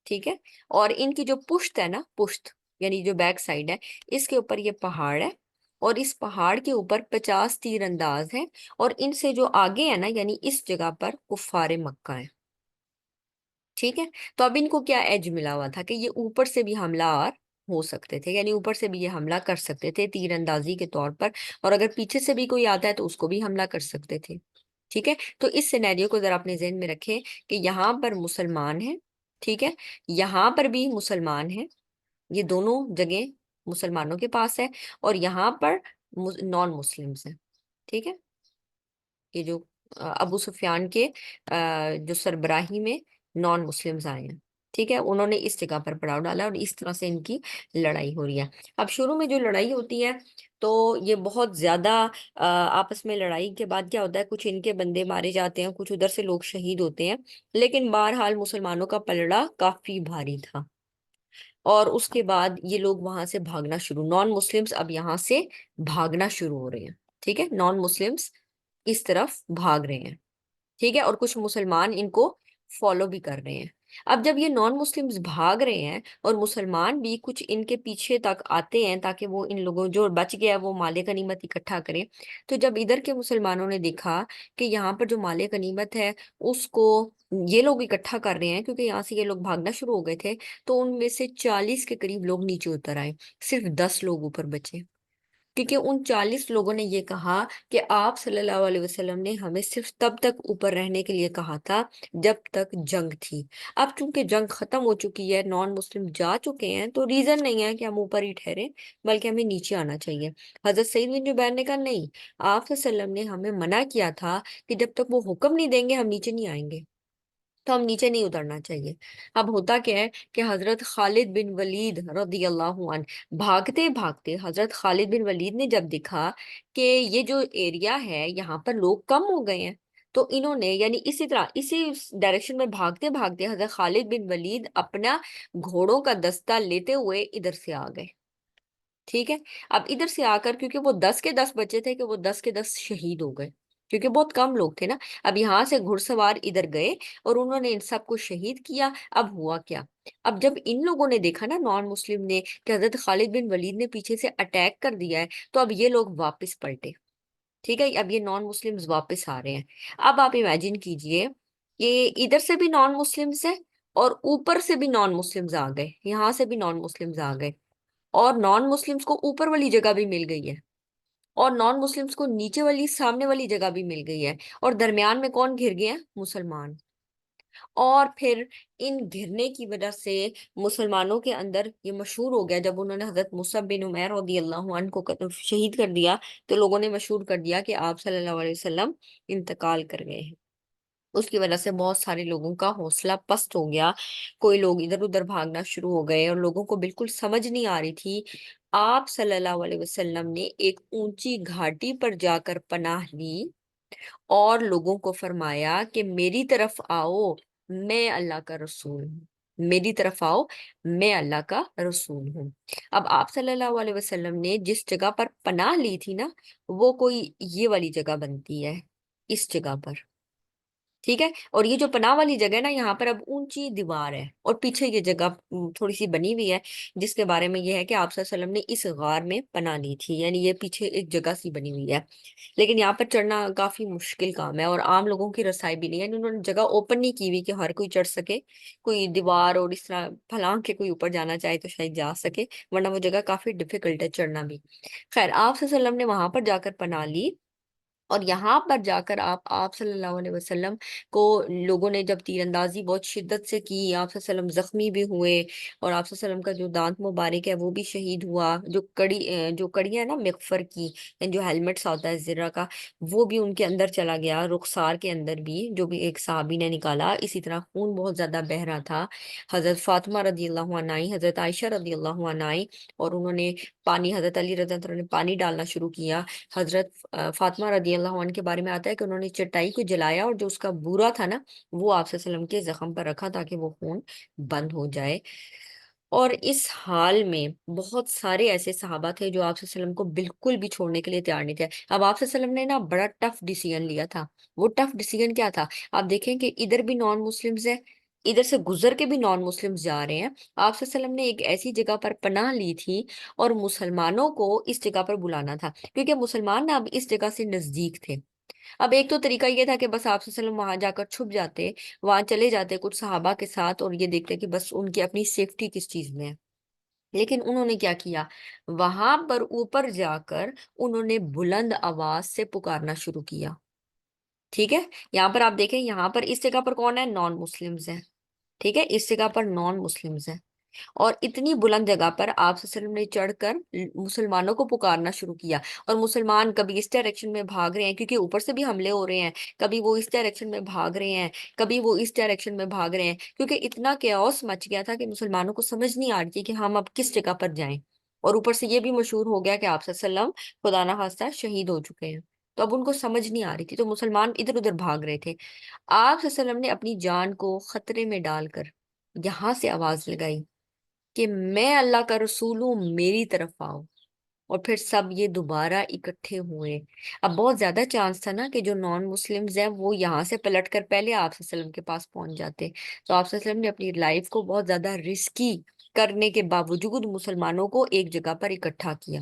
ٹھیک ہے، اور ان کی جو پشت ہے نا، پشت یعنی جو بیک سائڈ ہے، اس کے اوپر یہ پہاڑ ہے، اور اس پہاڑ کے اوپر 50 تیر انداز ہیں، اور ان سے جو آگے ہے نا یعنی اس جگہ پر کفار مکہ ہے، ٹھیک ہے۔ تو اب ان کو کیا ایج ملا ہوا تھا کہ یہ اوپر سے بھی حملہ آور ہو سکتے تھے، یعنی اوپر سے بھی یہ حملہ کر سکتے تھے تیر اندازی کے طور پر، اور اگر پیچھے سے بھی کوئی آتا ہے تو اس کو بھی حملہ کر سکتے تھے، ٹھیک ہے۔ تو اس سینیریو کو ذرا اپنے ذہن میں رکھیں کہ یہاں پر مسلمان ہیں، ٹھیک ہے، یہاں پر بھی مسلمان ہیں، یہ دونوں جگہ مسلمانوں کے پاس ہے، اور یہاں پر نان مسلمز ہیں، ٹھیک ہے، یہ جو ابو سفیان کے جو سربراہی میں نان مسلمز آئے ہیں، ٹھیک ہے، انہوں نے اس جگہ پر پڑاؤ ڈالا اور اس طرح سے ان کی لڑائی ہو رہی ہے۔ اب شروع میں جو لڑائی ہوتی ہے تو یہ بہت زیادہ آپس میں لڑائی کے بعد کیا ہوتا ہے، کچھ ان کے بندے مارے جاتے ہیں، کچھ ادھر سے لوگ شہید ہوتے ہیں، لیکن بہرحال مسلمانوں کا پلڑا کافی بھاری تھا، اور اس کے بعد یہ لوگ وہاں سے بھاگنا شروع، نان مسلمز اب یہاں سے بھاگنا شروع ہو رہے ہیں، ٹھیک ہے، نان مسلمز اس طرف بھاگ رہے ہیں، ٹھیک ہے، اور کچھ مسلمان ان کو فالو بھی کر رہے ہیں۔ اب جب یہ نان مسلمز بھاگ رہے ہیں اور مسلمان بھی کچھ ان کے پیچھے تک آتے ہیں تاکہ وہ ان لوگوں جو بچ گیا ہے وہ مال غنیمت اکٹھا کریں، تو جب ادھر کے مسلمانوں نے دیکھا کہ یہاں پر جو مال غنیمت ہے اس کو یہ لوگ اکٹھا کر رہے ہیں، کیونکہ یہاں سے یہ لوگ بھاگنا شروع ہو گئے تھے، تو ان میں سے 40 کے قریب لوگ نیچے اتر آئے، صرف 10 لوگ اوپر بچے۔ کیونکہ ان 40 لوگوں نے یہ کہا کہ آپ صلی اللہ علیہ وسلم نے ہمیں صرف تب تک اوپر رہنے کے لیے کہا تھا جب تک جنگ تھی۔ اب چونکہ جنگ ختم ہو چکی ہے، نان مسلم جا چکے ہیں، تو ریزن نہیں ہے کہ ہم اوپر ہی ٹھہرے، بلکہ ہمیں نیچے آنا چاہیے۔ حضرت سعید بن جبیر نے کہا نہیں، آپ صلی اللہ علیہ وسلم نے ہمیں منع کیا تھا کہ جب تک وہ حکم نہیں دیں گے ہم نیچے نہیں آئیں گے، تو ہم نیچے نہیں اترنا چاہیے۔ اب ہوتا کیا ہے کہ حضرت خالد بن ولید رضی اللہ عنہ بھاگتے بھاگتے، حضرت خالد بن ولید نے جب دیکھا کہ یہ جو ایریا ہے یہاں پر لوگ کم ہو گئے ہیں، تو انہوں نے یعنی اسی طرح اسی ڈائریکشن میں بھاگتے بھاگتے حضرت خالد بن ولید اپنا گھوڑوں کا دستہ لیتے ہوئے ادھر سے آ گئے۔ ٹھیک ہے، اب ادھر سے آ کر کیونکہ وہ 10 کے 10 بچے تھے کہ وہ 10 کے 10 شہید ہو گئے، کیونکہ بہت کم لوگ تھے نا۔ اب یہاں سے گھڑ سوار ادھر گئے اور انہوں نے ان سب کو شہید کیا۔ اب ہوا کیا، اب جب ان لوگوں نے دیکھا نا نان مسلم نے کہ حضرت خالد بن ولید نے پیچھے سے اٹیک کر دیا ہے، تو اب یہ لوگ واپس پلٹے۔ ٹھیک ہے، اب یہ نان مسلمز واپس آ رہے ہیں۔ اب آپ امیجن کیجئے کہ ادھر سے بھی نان مسلمز ہیں اور اوپر سے بھی نان مسلمز آ گئے، یہاں سے بھی نان مسلمز آ گئے، اور نان مسلمس کو اوپر والی جگہ بھی مل گئی ہے، اور نان مسلمس کو نیچے والی سامنے والی جگہ بھی مل گئی ہے، اور درمیان میں کون گھر گئے ہیں؟ مسلمان۔ اور پھر ان گھرنے کی وجہ سے مسلمانوں کے اندر یہ مشہور ہو گیا، جب انہوں نے حضرت مصعب بن عمیر رضی اللہ عنہ کو شہید کر دیا، تو لوگوں نے مشہور کر دیا کہ آپ صلی اللہ علیہ وسلم انتقال کر گئے ہیں۔ اس کی وجہ سے بہت سارے لوگوں کا حوصلہ پست ہو گیا، کوئی لوگ ادھر ادھر بھاگنا شروع ہو گئے، اور لوگوں کو بالکل سمجھ نہیں آ رہی تھی۔ آپ صلی اللہ علیہ وسلم نے ایک اونچی گھاٹی پر جا کر پناہ لی اور لوگوں کو فرمایا کہ میری طرف آؤ، میں اللہ کا رسول ہوں، میری طرف آؤ، میں اللہ کا رسول ہوں۔ اب آپ صلی اللہ علیہ وسلم نے جس جگہ پر پناہ لی تھی نا، وہ کوئی یہ والی جگہ بنتی ہے، اس جگہ پر۔ ٹھیک ہے، اور یہ جو پناہ والی جگہ ہے نا، یہاں پر اب اونچی دیوار ہے، اور پیچھے یہ جگہ تھوڑی سی بنی ہوئی ہے، جس کے بارے میں یہ ہے کہ آپ صلی اللہ علیہ وسلم نے اس غار میں پناہ لی تھی، یعنی یہ پیچھے ایک جگہ سی بنی ہوئی ہے۔ لیکن یہاں پر چڑھنا کافی مشکل کام ہے، اور عام لوگوں کی رسائی بھی نہیں ہے، یعنی انہوں نے جگہ اوپن نہیں کی ہوئی کہ ہر کوئی چڑھ سکے، کوئی دیوار اور اس طرح پھلانگ کے کوئی اوپر جانا چاہے تو شاید جا سکے، ورنہ وہ جگہ کافی ڈیفیکلٹ ہے چڑھنا بھی۔ خیر، آپ صلی اللہ علیہ وسلم نے وہاں پر جا کر پناہ لی، اور یہاں پر جا کر آپ صلی اللہ علیہ وسلم کو لوگوں نے جب تیر اندازی بہت شدت سے کی، آپ صلی اللہ علیہ وسلم زخمی بھی ہوئے، اور آپ صلی اللہ علیہ وسلم کا جو دانت مبارک ہے وہ بھی شہید ہوا، جو کڑیاں ہیں نا مغفر کی، یعنی جو ہیلمٹس ہوتا ہے زرہ کا، وہ بھی ان کے اندر چلا گیا، رخسار کے اندر بھی، جو بھی ایک صحابی نے نکالا۔ اسی طرح خون بہت زیادہ بہہ رہا تھا۔ حضرت فاطمہ رضی اللہ عنہ آئی، حضرت عائشہ رضی اللہ عنہ آئی، اور انہوں نے پانی، حضرت علی رضی اللہ عنہ نے پانی ڈالنا شروع کیا۔ حضرت فاطمہ رضی اللہ عنہ کے بارے میں آتا ہے کہ انہوں نے چٹائی کو جلایا، اور جو اس کا بورا تھا نا، وہ آپ صلی اللہ علیہ وسلم کے زخم پر رکھا تاکہ وہ خون بند ہو جائے۔ اور اس حال میں بہت سارے ایسے صحابہ تھے جو آپ صلی اللہ علیہ وسلم کو بالکل بھی چھوڑنے کے لیے تیار نہیں تھے۔ اب آپ صلی اللہ علیہ وسلم نے نا بڑا ٹف ڈیسیژن لیا تھا۔ وہ ٹف ڈیسیژن کیا تھا؟ آپ دیکھیں کہ ادھر بھی نان مسلمز ہیں، ادھر سے گزر کے بھی نان مسلمز جا رہے ہیں۔ آپ صلی اللہ علیہ وسلم نے ایک ایسی جگہ پر پناہ لی تھی، اور مسلمانوں کو اس جگہ پر بلانا تھا، کیونکہ مسلمان نا اب اس جگہ سے نزدیک تھے۔ اب ایک تو طریقہ یہ تھا کہ بس آپ صلی اللہ علیہ وسلم وہاں جا کر چھپ جاتے، وہاں چلے جاتے کچھ صحابہ کے ساتھ، اور یہ دیکھتے کہ بس ان کی اپنی سیفٹی کس چیز میں ہے۔ لیکن انہوں نے کیا کیا؟ وہاں پر اوپر جا کر انہوں نے بلند آواز سے پکارنا شروع کیا۔ ٹھیک ہے، یہاں پر آپ دیکھیں، یہاں پر اس جگہ پر کون ہے؟ نان مسلمز ہیں۔ ٹھیک ہے، اس جگہ پر نان مسلمز ہیں، اور اتنی بلند جگہ پر آپ صلی اللہ علیہ وسلم نے چڑھ کر مسلمانوں کو پکارنا شروع کیا، اور مسلمان کبھی اس ڈائریکشن میں بھاگ رہے ہیں کیونکہ اوپر سے بھی حملے ہو رہے ہیں، کبھی وہ اس ڈائریکشن میں بھاگ رہے ہیں، کبھی وہ اس ڈائریکشن میں بھاگ رہے ہیں، کیونکہ اتنا کیوس مچ گیا تھا کہ مسلمانوں کو سمجھ نہیں آ رہی تھی کہ ہم اب کس جگہ پر جائیں، اور اوپر سے یہ بھی مشہور ہو گیا کہ آپ صلی اللہ علیہ وسلم خدا نہ خواستہ شہید ہو چکے ہیں، تو اب ان کو سمجھ نہیں آ رہی تھی، تو مسلمان ادھر ادھر بھاگ رہے تھے۔ آپ صلی اللہ علیہ وسلم نے اپنی جان کو خطرے میں ڈال کر یہاں سے آواز لگائی کہ میں اللہ کا رسول ہوں، میری طرف آؤ، اور پھر سب یہ دوبارہ اکٹھے ہوئے۔ اب بہت زیادہ چانس تھا نا کہ جو نان مسلمز ہیں وہ یہاں سے پلٹ کر پہلے آپ صلی اللہ علیہ وسلم کے پاس پہنچ جاتے، تو آپ صلی اللہ علیہ وسلم نے اپنی لائف کو بہت زیادہ رسکی کرنے کے باوجود مسلمانوں کو ایک جگہ پر اکٹھا کیا۔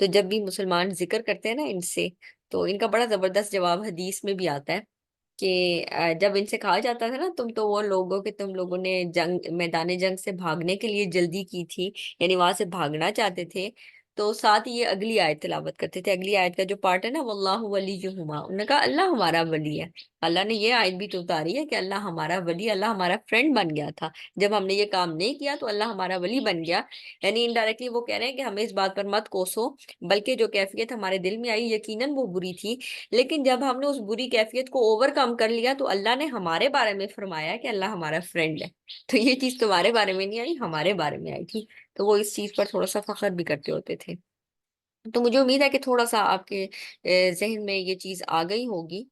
تو جب بھی مسلمان ذکر کرتے ہیں نا ان سے، تو ان کا بڑا زبردست جواب حدیث میں بھی آتا ہے کہ جب ان سے کہا جاتا تھا نا تم تو وہ لوگوں کہ تم لوگوں نے جنگ میدان جنگ سے بھاگنے کے لیے جلدی کی تھی، یعنی وہاں سے بھاگنا چاہتے تھے، تو ساتھ یہ اگلی آیت تلاوت کرتے تھے۔ اگلی آیت کا جو پارٹ ہے نا، واللہ ولیہما، انہوں نے کہا اللہ ہمارا ولی ہے۔ اللہ نے یہ آیت بھی تو اتاری ہے کہ اللہ ہمارا ولی، اللہ ہمارا فرینڈ بن گیا تھا جب ہم نے یہ کام نہیں کیا تو اللہ ہمارا ولی بن گیا۔ یعنی انڈائریکٹلی وہ کہہ رہے ہیں کہ ہمیں اس بات پر مت کوسو، بلکہ جو کیفیت ہمارے دل میں آئی یقیناً وہ بری تھی، لیکن جب ہم نے اس بری کیفیت کو اوور کم کر لیا تو اللہ نے ہمارے بارے میں فرمایا کہ اللہ ہمارا فرینڈ ہے۔ تو یہ چیز تمہارے بارے میں نہیں آئی، ہمارے بارے میں آئی تھی۔ تو وہ اس چیز پر تھوڑا سا فخر بھی کرتے ہوتے تھے۔ تو مجھے امید ہے کہ تھوڑا سا آپ کے ذہن میں یہ چیز آ گئی ہوگی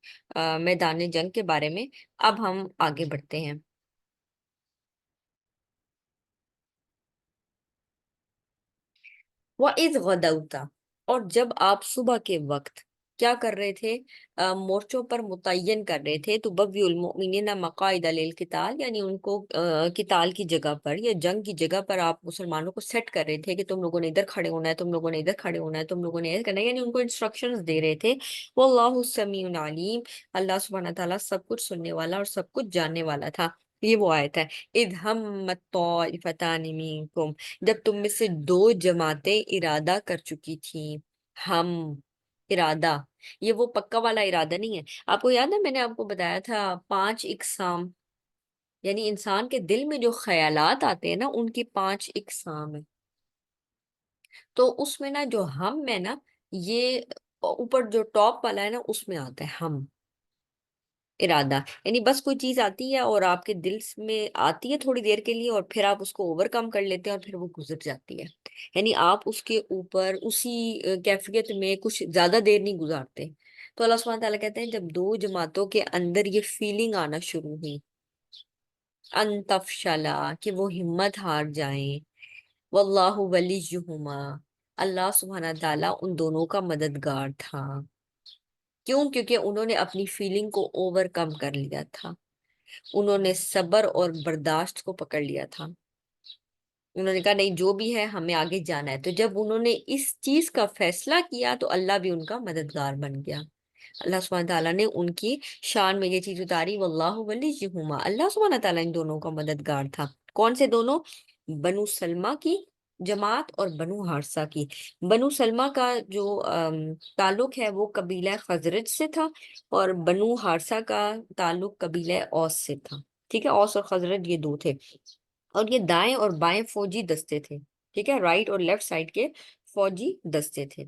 میدان جنگ کے بارے میں۔ اب ہم آگے بڑھتے ہیں۔ وَإِذْ غَدَوْتَ، اور جب آپ صبح کے وقت کیا کر رہے تھے؟ مورچوں پر متعین کر رہے تھے، تو بوی المؤمنین مقاعد للقتال، یعنی ان کو قتال کی جگہ پر یا جنگ کی جگہ پر آپ مسلمانوں کو سیٹ کر رہے تھے کہ تم لوگوں نے ادھر کھڑے ہونا ہے، تم لوگوں نے ادھر کھڑے ہونا ہے، تم لوگوں نے ایسا کرنا ہے، یعنی ان کو انسٹرکشنز دے رہے تھے۔ واللہ سمیع علیم، اللہ سبحانہ تعالیٰ سب کچھ سننے والا اور سب کچھ جاننے والا تھا۔ یہ وہ آیت ہے، اذ ہمت طائفتان منکم، جب تم میں سے دو جماعتیں ارادہ کر چکی تھیں۔ ہم، ارادہ، یہ وہ پکا والا ارادہ نہیں ہے۔ آپ کو یاد ہے میں نے آپ کو بتایا تھا 5 اقسام، یعنی انسان کے دل میں جو خیالات آتے ہیں نا ان کی 5 اقسام ہے۔ تو اس میں نا جو ہم میں نا، یہ اوپر جو ٹاپ والا ہے نا اس میں آتا ہے ہم، ارادہ، یعنی بس کوئی چیز آتی ہے اور آپ کے دل میں آتی ہے تھوڑی دیر کے لیے، اور پھر آپ اس کو اوور کم کر لیتے ہیں اور پھر وہ گزر جاتی ہے۔ یعنی آپ اس کے اوپر اسی کیفیت میں کچھ زیادہ دیر نہیں گزارتے۔ تو اللہ سبحانہ تعالیٰ کہتے ہیں جب دو جماعتوں کے اندر یہ فیلنگ آنا شروع ہوئی، ان تفشلا، کہ وہ ہمت ہار جائیں، واللہ ولیہما، اللہ سبحانہ تعالیٰ ان دونوں کا مددگار تھا۔ کیوں؟ کیونکہ انہوں نے اپنی فیلنگ کو اوور کم کر لیا تھا، انہوں نے صبر اور برداشت کو پکڑ لیا تھا، انہوں نے کہا نہیں جو بھی ہے ہمیں آگے جانا ہے۔ تو جب انہوں نے اس چیز کا فیصلہ کیا تو اللہ بھی ان کا مددگار بن گیا۔ اللہ سبحانہ تعالیٰ نے ان کی شان میں یہ چیز اتاری، واللہ ولیہما، اللہ سبحانہ تعالیٰ ان دونوں کا مددگار تھا۔ کون سے دونوں؟ بنو سلمہ کی جماعت اور بنو حارثہ کی۔ بنو سلمہ کا جو تعلق ہے وہ قبیلہ خزرج سے تھا، اور بنو حارثہ کا تعلق قبیلہ اوس سے تھا۔ ٹھیک ہے، اوس اور خزرج یہ دو تھے، اور یہ دائیں اور بائیں فوجی دستے تھے۔ ٹھیک ہے، رائٹ اور لیفٹ سائڈ کے فوجی دستے تھے۔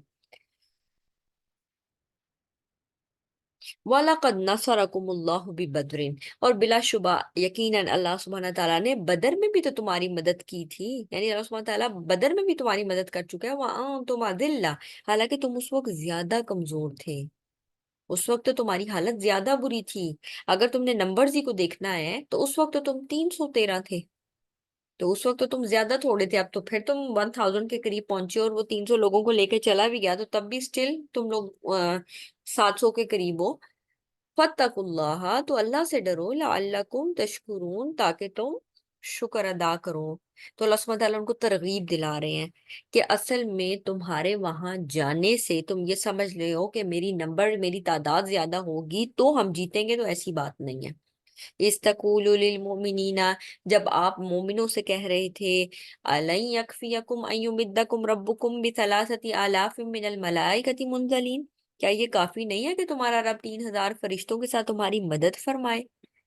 وَلَقَدْ نَصَرَكُمُ اللَّهُ بِبَدْرٍ، اور بلا شبہ یقیناً اللہ سبحانہ تعالیٰ نے بدر میں بھی تو تمہاری مدد کی تھی، یعنی اللہ سبحانہ تعالیٰ بدر میں بھی تمہاری مدد کر چکا ہے۔ وَأَنْتُمْ أَذِلَّةٌ، حالانکہ تم اس وقت زیادہ کمزور تھے، اس وقت تو تمہاری حالت زیادہ بری تھی۔ اگر تم نے نمبرز ہی کو دیکھنا ہے تو اس وقت تو تم 313 تھے، تو اس وقت تو تم زیادہ تھوڑے تھے، اب تو پھر تم 1000 کے قریب پہنچے، اور وہ 300 لوگوں کو لے کے چلا بھی گیا تو تب بھی سٹل تم لوگ 700 کے قریب ہو۔ فَاتَّقُوا اللَّهَ، تو اللہ سے ڈرو، لَعَلَّكُمْ تَشْكُرُونَ، تاکہ تم شکر ادا کرو۔ تو اللہ سبحانہ تعالیٰ ان کو ترغیب دلا رہے ہیں کہ اصل میں تمہارے وہاں جانے سے تم یہ سمجھ لے ہو کہ میری نمبر، میری تعداد زیادہ ہوگی تو ہم جیتیں گے، تو ایسی بات نہیں ہے۔ اِسْتَقُولُوا لِلْمُؤْمِنِينَ، جب آپ مومنوں سے کہہ رہے تھے، أَلَنْ يَكْفِيَكُمْ أَن يُمِدَّكُمْ رَبُّكُمْ بِثَلَاثَةِ آلَافٍ مِّنَ الْمَلَائِكَةِ مُنْزَلِينَ، کیا یہ کافی نہیں ہے کہ تمہارا رب 3000 فرشتوں کے ساتھ تمہاری مدد فرمائے؟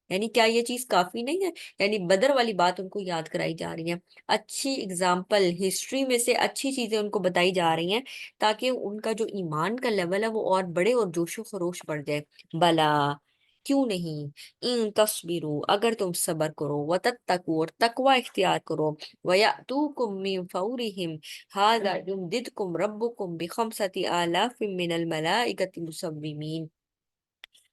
یعنی کیا یہ چیز کافی نہیں ہے؟ یعنی بدر والی بات ان کو یاد کرائی جا رہی ہے، اچھی اگزامپل ہسٹری میں سے اچھی چیزیں ان کو بتائی جا رہی ہیں تاکہ ان کا جو ایمان کا لیول ہے وہ اور بڑھے اور جوش و خروش بڑھ جائے۔ بلا، کیوں نہیں، ان تصبروا، اگر تم صبر کرو، وتتقوا، اور تقوی اختیار کرو، ویأتوکم من فورہم ھذا یمددکم ربکم بخمسۃ آلاف من الملائکۃ مسومین،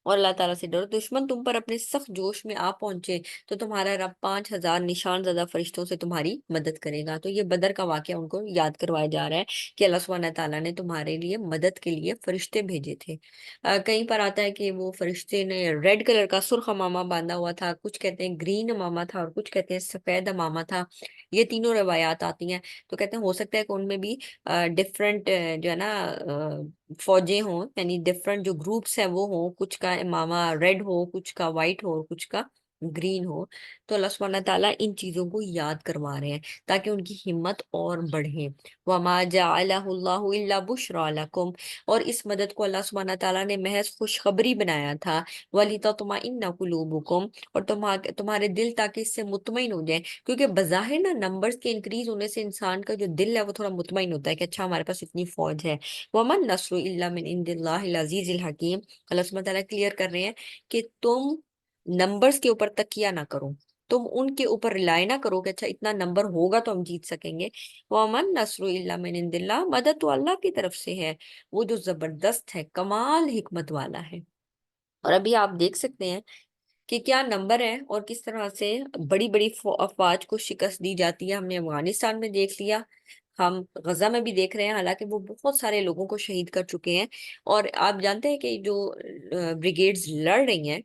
اور اللہ تعالیٰ سے ڈرو، دشمن تم پر اپنے سخت جوش میں آ پہنچے تو تمہارا رب 5,000 نشان زدہ فرشتوں سے تمہاری مدد کرے گا۔ تو یہ بدر کا واقعہ ان کو یاد کروایا جا رہا ہے کہ اللہ سبحانہ تعالیٰ نے تمہارے لیے مدد کے لیے فرشتے بھیجے تھے۔ کہیں پر آتا ہے کہ وہ فرشتے نے ریڈ کلر کا سرخ امامہ باندھا ہوا تھا، کچھ کہتے ہیں گرین امامہ تھا، اور کچھ کہتے ہیں سفید امامہ تھا۔ یہ تینوں روایات آتی ہیں، تو کہتے ہیں ہو سکتا ہے کہ ان میں بھی ڈفرینٹ جو ہے نا فوجیں ہوں، یعنی ڈفرنٹ جو گروپس ہیں وہ ہوں، کچھ کا امامہ ریڈ ہو، کچھ کا وائٹ ہو، کچھ کا گرین ہو۔ تو اللہ سبحانہ تعالیٰ ان چیزوں کو یاد کروا رہے ہیں تاکہ ان کی ہمت اور بڑھے۔ وَمَا جَعَلَهُ اللَّهُ إِلَّا بُشْرَىٰ لَكُمْ، اور اس مدد کو اللہ سبحانہ تعالیٰ نے محض خوشخبری بنایا تھا۔ وَلِتَطْمَئِنَّ قُلُوبُكُمْ، اور تمہارے دل تاکہ اس سے مطمئن ہو جائیں، کیونکہ بظاہر نا نمبرز کے انکریز ہونے سے انسان کا جو دل ہے وہ تھوڑا مطمئن ہوتا ہے کہ اچھا ہمارے پاس اتنی فوج ہے۔ وَمَن نَّصْرُ إِلَّا مِنْ عِندِ اللَّهِ الْعَزِيزِ الْحَكِيمِ، اللہ سبحانہ تعالیٰ کلیئر کر رہے ہیں کہ تم نمبرز کے اوپر تکیہ نہ کرو، تم ان کے اوپر رلائے نہ کرو کہ اچھا اتنا نمبر ہوگا تو ہم جیت سکیں گے۔ وَمَن نَّصْرُ إِلَّا مِنْ عِندِ اللَّهِ، مدد تو اللہ کی طرف سے ہے، وہ جو زبردست ہے، کمال حکمت والا ہے۔ اور ابھی آپ دیکھ سکتے ہیں کہ کیا نمبر ہے اور کس طرح سے بڑی بڑی افواج کو شکست دی جاتی ہے۔ ہم نے افغانستان میں دیکھ لیا، ہم غزہ میں بھی دیکھ رہے ہیں، حالانکہ وہ بہت سارے لوگوں کو شہید کر چکے ہیں۔ اور آپ جانتے ہیں کہ جو بریگیڈز لڑ رہی ہیں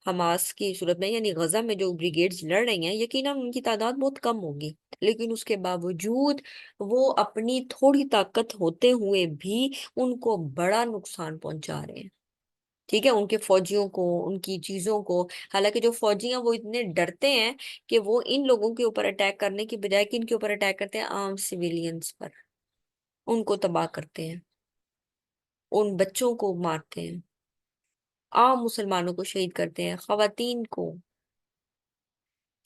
حماس کی صورت میں، یعنی غزہ میں جو بریگیڈز لڑ رہی ہیں، یقیناً ان کی تعداد بہت کم ہوگی، لیکن اس کے باوجود وہ اپنی تھوڑی طاقت ہوتے ہوئے بھی ان کو بڑا نقصان پہنچا رہے ہیں، ٹھیک ہے، ان کے فوجیوں کو، ان کی چیزوں کو۔ حالانکہ جو فوجی ہیں وہ اتنے ڈرتے ہیں کہ وہ ان لوگوں کے اوپر اٹیک کرنے کی بجائے کن کے اوپر اٹیک کرتے ہیں؟ عام سویلینز پر، ان کو تباہ کرتے ہیں، ان بچوں کو مارتے ہیں، عام مسلمانوں کو شہید کرتے ہیں، خواتین کو۔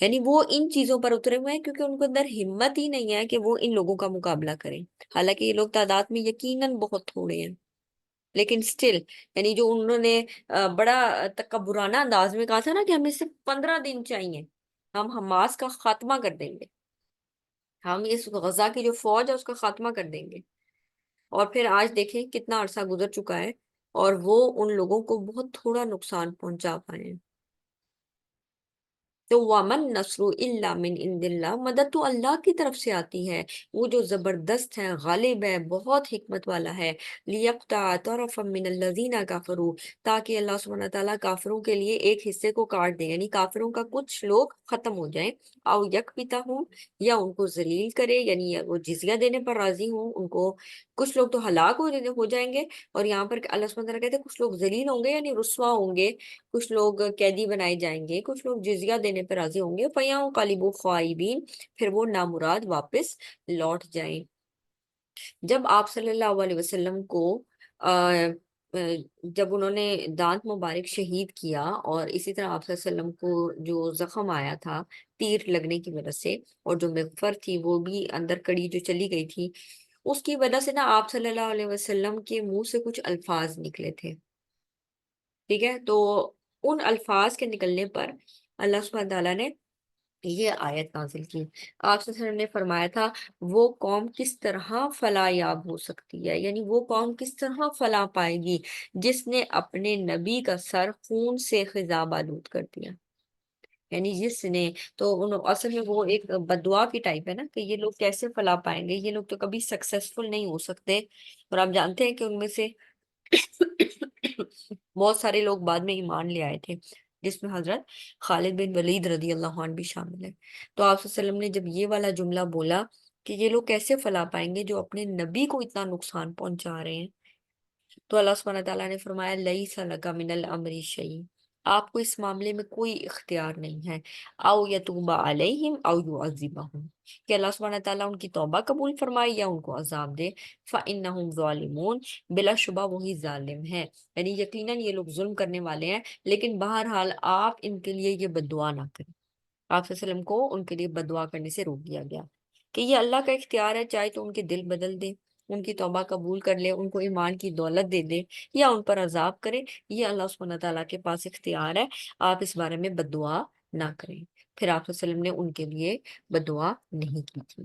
یعنی وہ ان چیزوں پر اترے ہوئے ہیں کیونکہ ان کو اندر ہمت ہی نہیں ہے کہ وہ ان لوگوں کا مقابلہ کریں، حالانکہ یہ لوگ تعداد میں یقیناً بہت تھوڑے ہیں، لیکن سٹل، یعنی جو انہوں نے بڑا تکبرانہ انداز میں کہا تھا نا کہ ہمیں صرف 15 دن چاہیے، ہم حماس کا خاتمہ کر دیں گے، ہم اس غزہ کی جو فوج ہے اس کا خاتمہ کر دیں گے۔ اور پھر آج دیکھیں کتنا عرصہ گزر چکا ہے اور وہ ان لوگوں کو بہت تھوڑا نقصان پہنچا پائے ہیں۔ تو وَمَن نَّصْرُ إِلَّا مِنْ عِندِ اللَّهِ، مدد تو اللہ کی طرف سے آتی ہے، وہ جو زبردست ہے، غالب ہے، بہت حکمت والا ہے۔ لِيَقْطَعَ طَرَفًا مِّنَ الَّذِينَ كَفَرُوا، تاکہ اللہ سبحانہ تعالیٰ کافروں کے لیے ایک حصے کو کاٹ دے، یعنی کافروں کا کچھ لوگ ختم ہو جائیں۔ او یکبتہم، یا ان کو ذلیل کرے، یعنی وہ جزیہ دینے پر راضی ہوں، ان کو کچھ لوگ تو ہلاک ہو جائیں گے، اور یہاں پر اللہ سبحانہ تعالیٰ کہتے ہیں کچھ لوگ ذلیل ہوں گے یعنی رسوا ہوں گے، کچھ لوگ قیدی بنائے جائیں گے، کچھ لوگ جزیہ دینے پہ راضی ہوں گے، فَيَنقَلِبُوا خَائِبِينَ، پھر وہ نامراد واپس لوٹ جائیں۔ جب آپ صلی اللہ علیہ وسلم کو آ، آ، جب انہوں نے دانت مبارک شہید کیا، اور اسی طرح آپ صلی اللہ علیہ وسلم کو جو زخم آیا تھا تیر لگنے کی وجہ سے، اور جو مغفر تھی وہ بھی اندر کڑی جو چلی گئی تھی، اس کی وجہ سے نا آپ صلی اللہ علیہ وسلم کے منہ سے کچھ الفاظ نکلے تھے، ٹھیک ہے، تو ان الفاظ کے نکلنے پر اللہ سبحانہ تعالیٰ نے یہ آیت نازل کی۔ آپ صلی اللہ علیہ وسلم نے فرمایا تھا وہ قوم کس طرح فلاح یاب ہو سکتی ہے، یعنی وہ قوم کس طرح فلاح پائے گی جس نے اپنے نبی کا سر خون سے خضاب آلود کر دیا، یعنی جس نے، تو اصل میں وہ ایک بددعا کی ٹائپ ہے نا کہ یہ لوگ کیسے فلاح پائیں گے، یہ لوگ تو کبھی سکسیسفل نہیں ہو سکتے۔ اور آپ جانتے ہیں کہ ان میں سے بہت سارے لوگ بعد میں ایمان لے آئے تھے، جس میں حضرت خالد بن ولید رضی اللہ عنہ بھی شامل ہے۔ تو آپ صلی اللہ علیہ وسلم نے جب یہ والا جملہ بولا کہ یہ لوگ کیسے فلاح پائیں گے جو اپنے نبی کو اتنا نقصان پہنچا رہے ہیں، تو اللہ سبحانہ تعالیٰ نے فرمایا لیس لک من الامر شیء، آپ کو اس معاملے میں کوئی اختیار نہیں ہے، او یتوب علیہم او یعذبہم، کہ اللہ سبحانہ تعالیٰ ان کی توبہ قبول فرمائے یا ان کو عذاب دے، فإنہم ظالمون، بلا شبہ وہی ظالم ہے، یعنی یقیناً یہ لوگ ظلم کرنے والے ہیں، لیکن بہرحال آپ ان کے لیے یہ بددعا نہ کریں۔ آپ صلی اللہ علیہ وسلم کو ان کے لیے بددعا کرنے سے روک دیا گیا کہ یہ اللہ کا اختیار ہے، چاہے تو ان کے دل بدل دے، ان کی توبہ قبول کر لے، ان کو ایمان کی دولت دے دے، یا ان پر عذاب کرے، یہ اللہ سبحانہ تعالیٰ کے پاس اختیار ہے، آپ اس بارے میں بددعا نہ کریں۔ پھر آپ صلی اللہ علیہ وسلم نے ان کے لیے بددعا نہیں کی تھی۔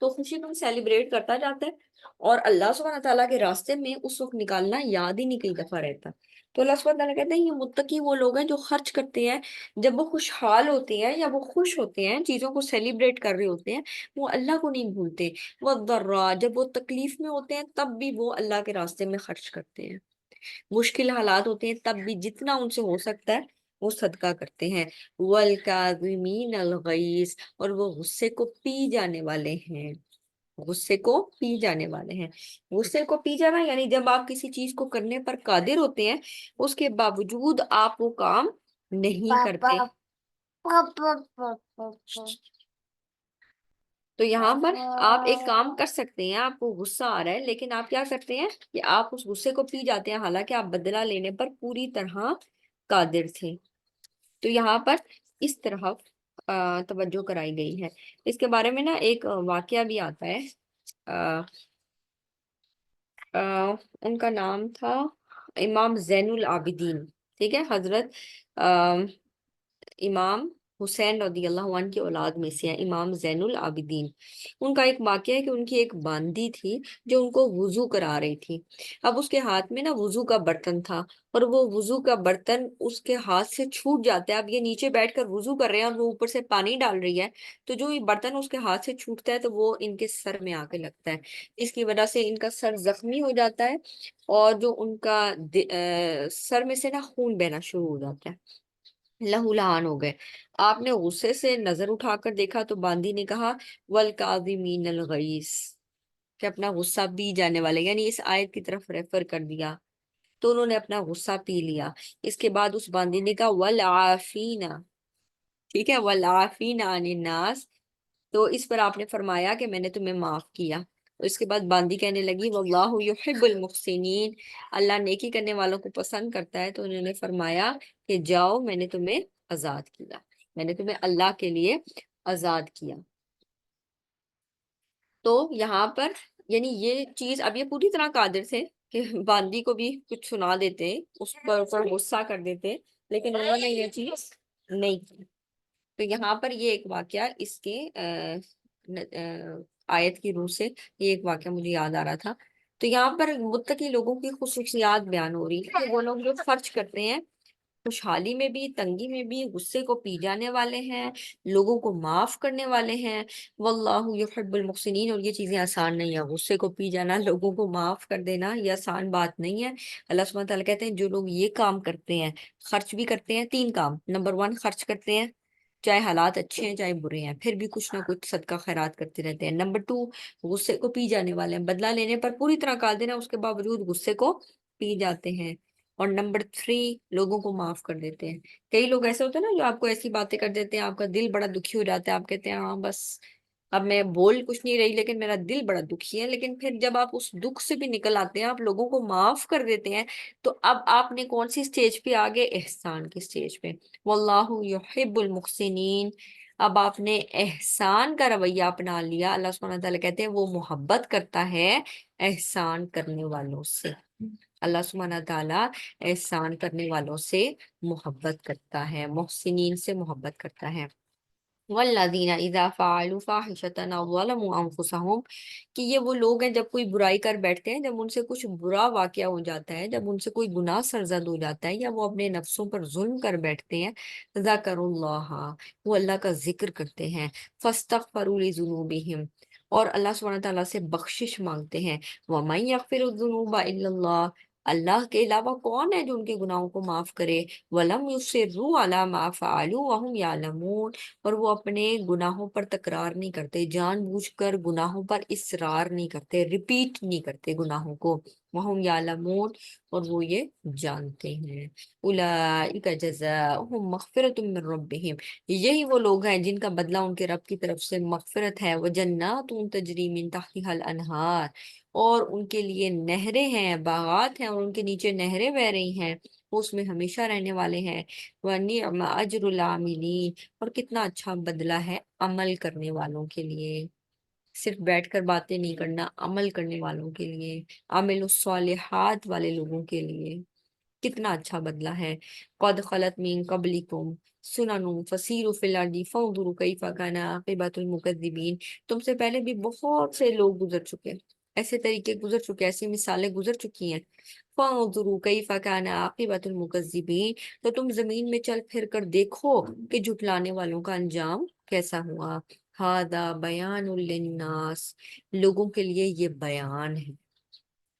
تو خوشی کو سیلیبریٹ کرتا جاتا ہے، اور اللہ سبحانہ تعالیٰ کے راستے میں اس وقت نکالنا یاد ہی نہیں کئی دفعہ رہتا۔ تو اللہ سبحانہ تعالیٰ کہتے ہیں یہ متقی وہ لوگ ہیں جو خرچ کرتے ہیں جب وہ خوشحال ہوتے ہیں یا وہ خوش ہوتے ہیں، چیزوں کو سیلیبریٹ کر رہے ہوتے ہیں، وہ اللہ کو نہیں بھولتے۔ وہ جب وہ تکلیف میں ہوتے ہیں تب بھی وہ اللہ کے راستے میں خرچ کرتے ہیں، مشکل حالات ہوتے ہیں تب بھی جتنا ان سے ہو سکتا ہے وہ صدقہ کرتے ہیں۔ والکاظمین الغیظ، اور وہ غصے کو پی جانے والے ہیں، غصے کو پی جانے والے ہیں۔ غصے کو پی جانا یعنی جب آپ کسی چیز کو کرنے پر قادر ہوتے ہیں، اس کے باوجود آپ وہ کام نہیں کرتے۔ تو یہاں پر آپ ایک کام کر سکتے ہیں، آپ کو غصہ آ رہا ہے لیکن آپ کیا کرتے ہیں کہ آپ اس غصے کو پی جاتے ہیں، حالانکہ آپ بدلہ لینے پر پوری طرح قادر تھے۔ تو یہاں پر اس طرح توجہ کرائی گئی ہے۔ اس کے بارے میں نا ایک واقعہ بھی آتا ہے، ان کا نام تھا امام زین العابدین، ٹھیک ہے، حضرت امام حسین رضی اللہ عنہ کی اولاد میں سے ہیں امام زین العابدین۔ ان کا ایک واقعہ ہے کہ ان کی ایک باندی تھی جو ان کو وضو کرا رہی تھی۔ اب اس کے ہاتھ میں نا وضو کا برتن تھا، اور وہ وضو کا برتن اس کے ہاتھ سے چھوٹ جاتا ہے۔ اب یہ نیچے بیٹھ کر وضو کر رہے ہیں اور وہ اوپر سے پانی ڈال رہی ہے، تو جو یہ برتن اس کے ہاتھ سے چھوٹتا ہے تو وہ ان کے سر میں آ کے لگتا ہے، اس کی وجہ سے ان کا سر زخمی ہو جاتا ہے، اور جو ان کا سر میں سے نا خون بہنا شروع ہو جاتا ہے، لہو لہان ہو گئے۔ آپ نے غصے سے نظر اٹھا کر دیکھا تو باندی نے کہا والکاظمین الغیظ، کہ اپنا غصہ پی جانے والے، یعنی اس آیت کی طرف ریفر کر دیا، تو انہوں نے اپنا غصہ پی لیا۔ اس کے بعد اس باندی نے کہا والعافین، ٹھیک ہے، والعافین عن الناس، تو اس پر آپ نے فرمایا کہ میں نے تمہیں معاف کیا۔ اس کے بعد باندی کہنے لگی واللہ یحب المحسنین، اللہ نیکی کرنے والوں کو پسند کرتا ہے، تو انہوں نے فرمایا کہ جاؤ میں نے تمہیں آزاد کیا، میں نے تمہیں اللہ کے لیے آزاد کیا۔ تو یہاں پر یعنی یہ چیز، اب یہ پوری طرح قادر تھے کہ باندی کو بھی کچھ سنا دیتے، اس پر غصہ کر دیتے، لیکن انہوں نے یہ چیز نہیں کی۔ تو یہاں پر یہ ایک واقعہ اس کے آیت کی روح سے یہ ایک واقعہ مجھے یاد آ رہا تھا۔ تو یہاں پر متقی لوگوں کی خصوصیات بیان ہو رہی ہے، وہ لوگ جو خرچ کرتے ہیں، خوشحالی میں بھی تنگی میں بھی، غصے کو پی جانے والے ہیں، لوگوں کو معاف کرنے والے ہیں۔ واللہ یحب المحسنین، اور یہ چیزیں آسان نہیں ہیں، غصے کو پی جانا، لوگوں کو معاف کر دینا، یہ آسان بات نہیں ہے۔ اللہ سبحانہ تعالیٰ کہتے ہیں جو لوگ یہ کام کرتے ہیں، خرچ بھی کرتے ہیں، تین کام، نمبر ون خرچ کرتے ہیں چاہے حالات اچھے ہیں چاہے برے ہیں، پھر بھی کچھ نہ کچھ صدقہ خیرات کرتے رہتے ہیں۔ نمبر ٹو غصے کو پی جانے والے ہیں، بدلہ لینے پر پوری طرح قادر ہیں، اس کے باوجود غصے کو پی جاتے ہیں۔ اور نمبر تھری لوگوں کو معاف کر دیتے ہیں۔ کئی لوگ ایسے ہوتے ہیں نا جو آپ کو ایسی باتیں کر دیتے ہیں، آپ کا دل بڑا دکھی ہو جاتا ہے، آپ کہتے ہیں ہاں بس اب میں بول کچھ نہیں رہی لیکن میرا دل بڑا دکھی ہے، لیکن پھر جب آپ اس دکھ سے بھی نکل آتے ہیں، آپ لوگوں کو معاف کر دیتے ہیں، تو اب آپ نے کون سی سٹیج پہ آگے؟ احسان کی سٹیج پہ۔ واللہ یحب المحسنین، اب آپ نے احسان کا رویہ اپنا لیا۔ اللہ سبحانہ تعالیٰ کہتے ہیں وہ محبت کرتا ہے احسان کرنے والوں سے، اللہ سبحانہ تعالیٰ احسان کرنے والوں سے محبت کرتا ہے، محسنین سے محبت کرتا ہے۔ والذین اذا فعلوا فاحشۃ او ظلموا انفسهم، کہ یہ وہ لوگ ہیں جب کوئی برائی کر بیٹھتے ہیں، جب ان سے کچھ برا واقعہ ہو جاتا ہے، جب ان سے کوئی گناہ سرزد ہو جاتا ہے، یا وہ اپنے نفسوں پر ظلم کر بیٹھتے ہیں، ذکروا اللہ، وہ اللہ کا ذکر کرتے ہیں، فاستغفروا لذنوبہم، اور اللہ سبحانہ تعالیٰ سے بخشش مانگتے ہیں، ومن یغفر الذنوب الا اللہ، اللہ کے علاوہ کون ہے جو ان کے گناہوں کو معاف کرے، ولم یصروا علی ما فعلوا وهم یعلمون، اور وہ اپنے گناہوں پر تکرار نہیں کرتے، جان بوجھ کر گناہوں پر اصرار نہیں کرتے، ریپیٹ نہیں کرتے گناہوں کو، وہم یعلمون، اور وہ یہ جانتے ہیں۔ اولئک جزاؤہم مغفرۃ من ربہم، یہی وہ لوگ ہیں جن کا بدلہ ان کے رب کی طرف سے مغفرت ہے، وجنات تجری من تحتها الانہار، اور ان کے لیے نہریں ہیں، باغات ہیں، اور ان کے نیچے نہریں بہ رہی ہیں، وہ اس میں ہمیشہ رہنے والے ہیں۔ وَنِعْمَ أَجْرُ الْعَامِلِينَ، اور کتنا اچھا بدلہ ہے عمل کرنے والوں کے لیے، صرف بیٹھ کر باتیں نہیں کرنا، عمل کرنے والوں کے لیے، عامل الصالحات والے لوگوں کے لیے۔ کتنا اچھا بدلہ ہے۔ قد خلت من قبلکم سنن فسیروا فی الارض فانظروا کیف کان عاقبۃ المکذبین۔ تم سے پہلے بھی بہت سے لوگ گزر چکے، ایسے طریقے گزر چکے، ایسی مثالیں گزر چکی ہیں۔ فانظروا کیف کان عاقبۃ المکذبین، تو تم زمین میں چل پھر کر دیکھو کہ جھٹلانے والوں کا انجام کیسا ہوا۔ ھذا بیان للناس، لوگوں کے لیے یہ بیان ہے،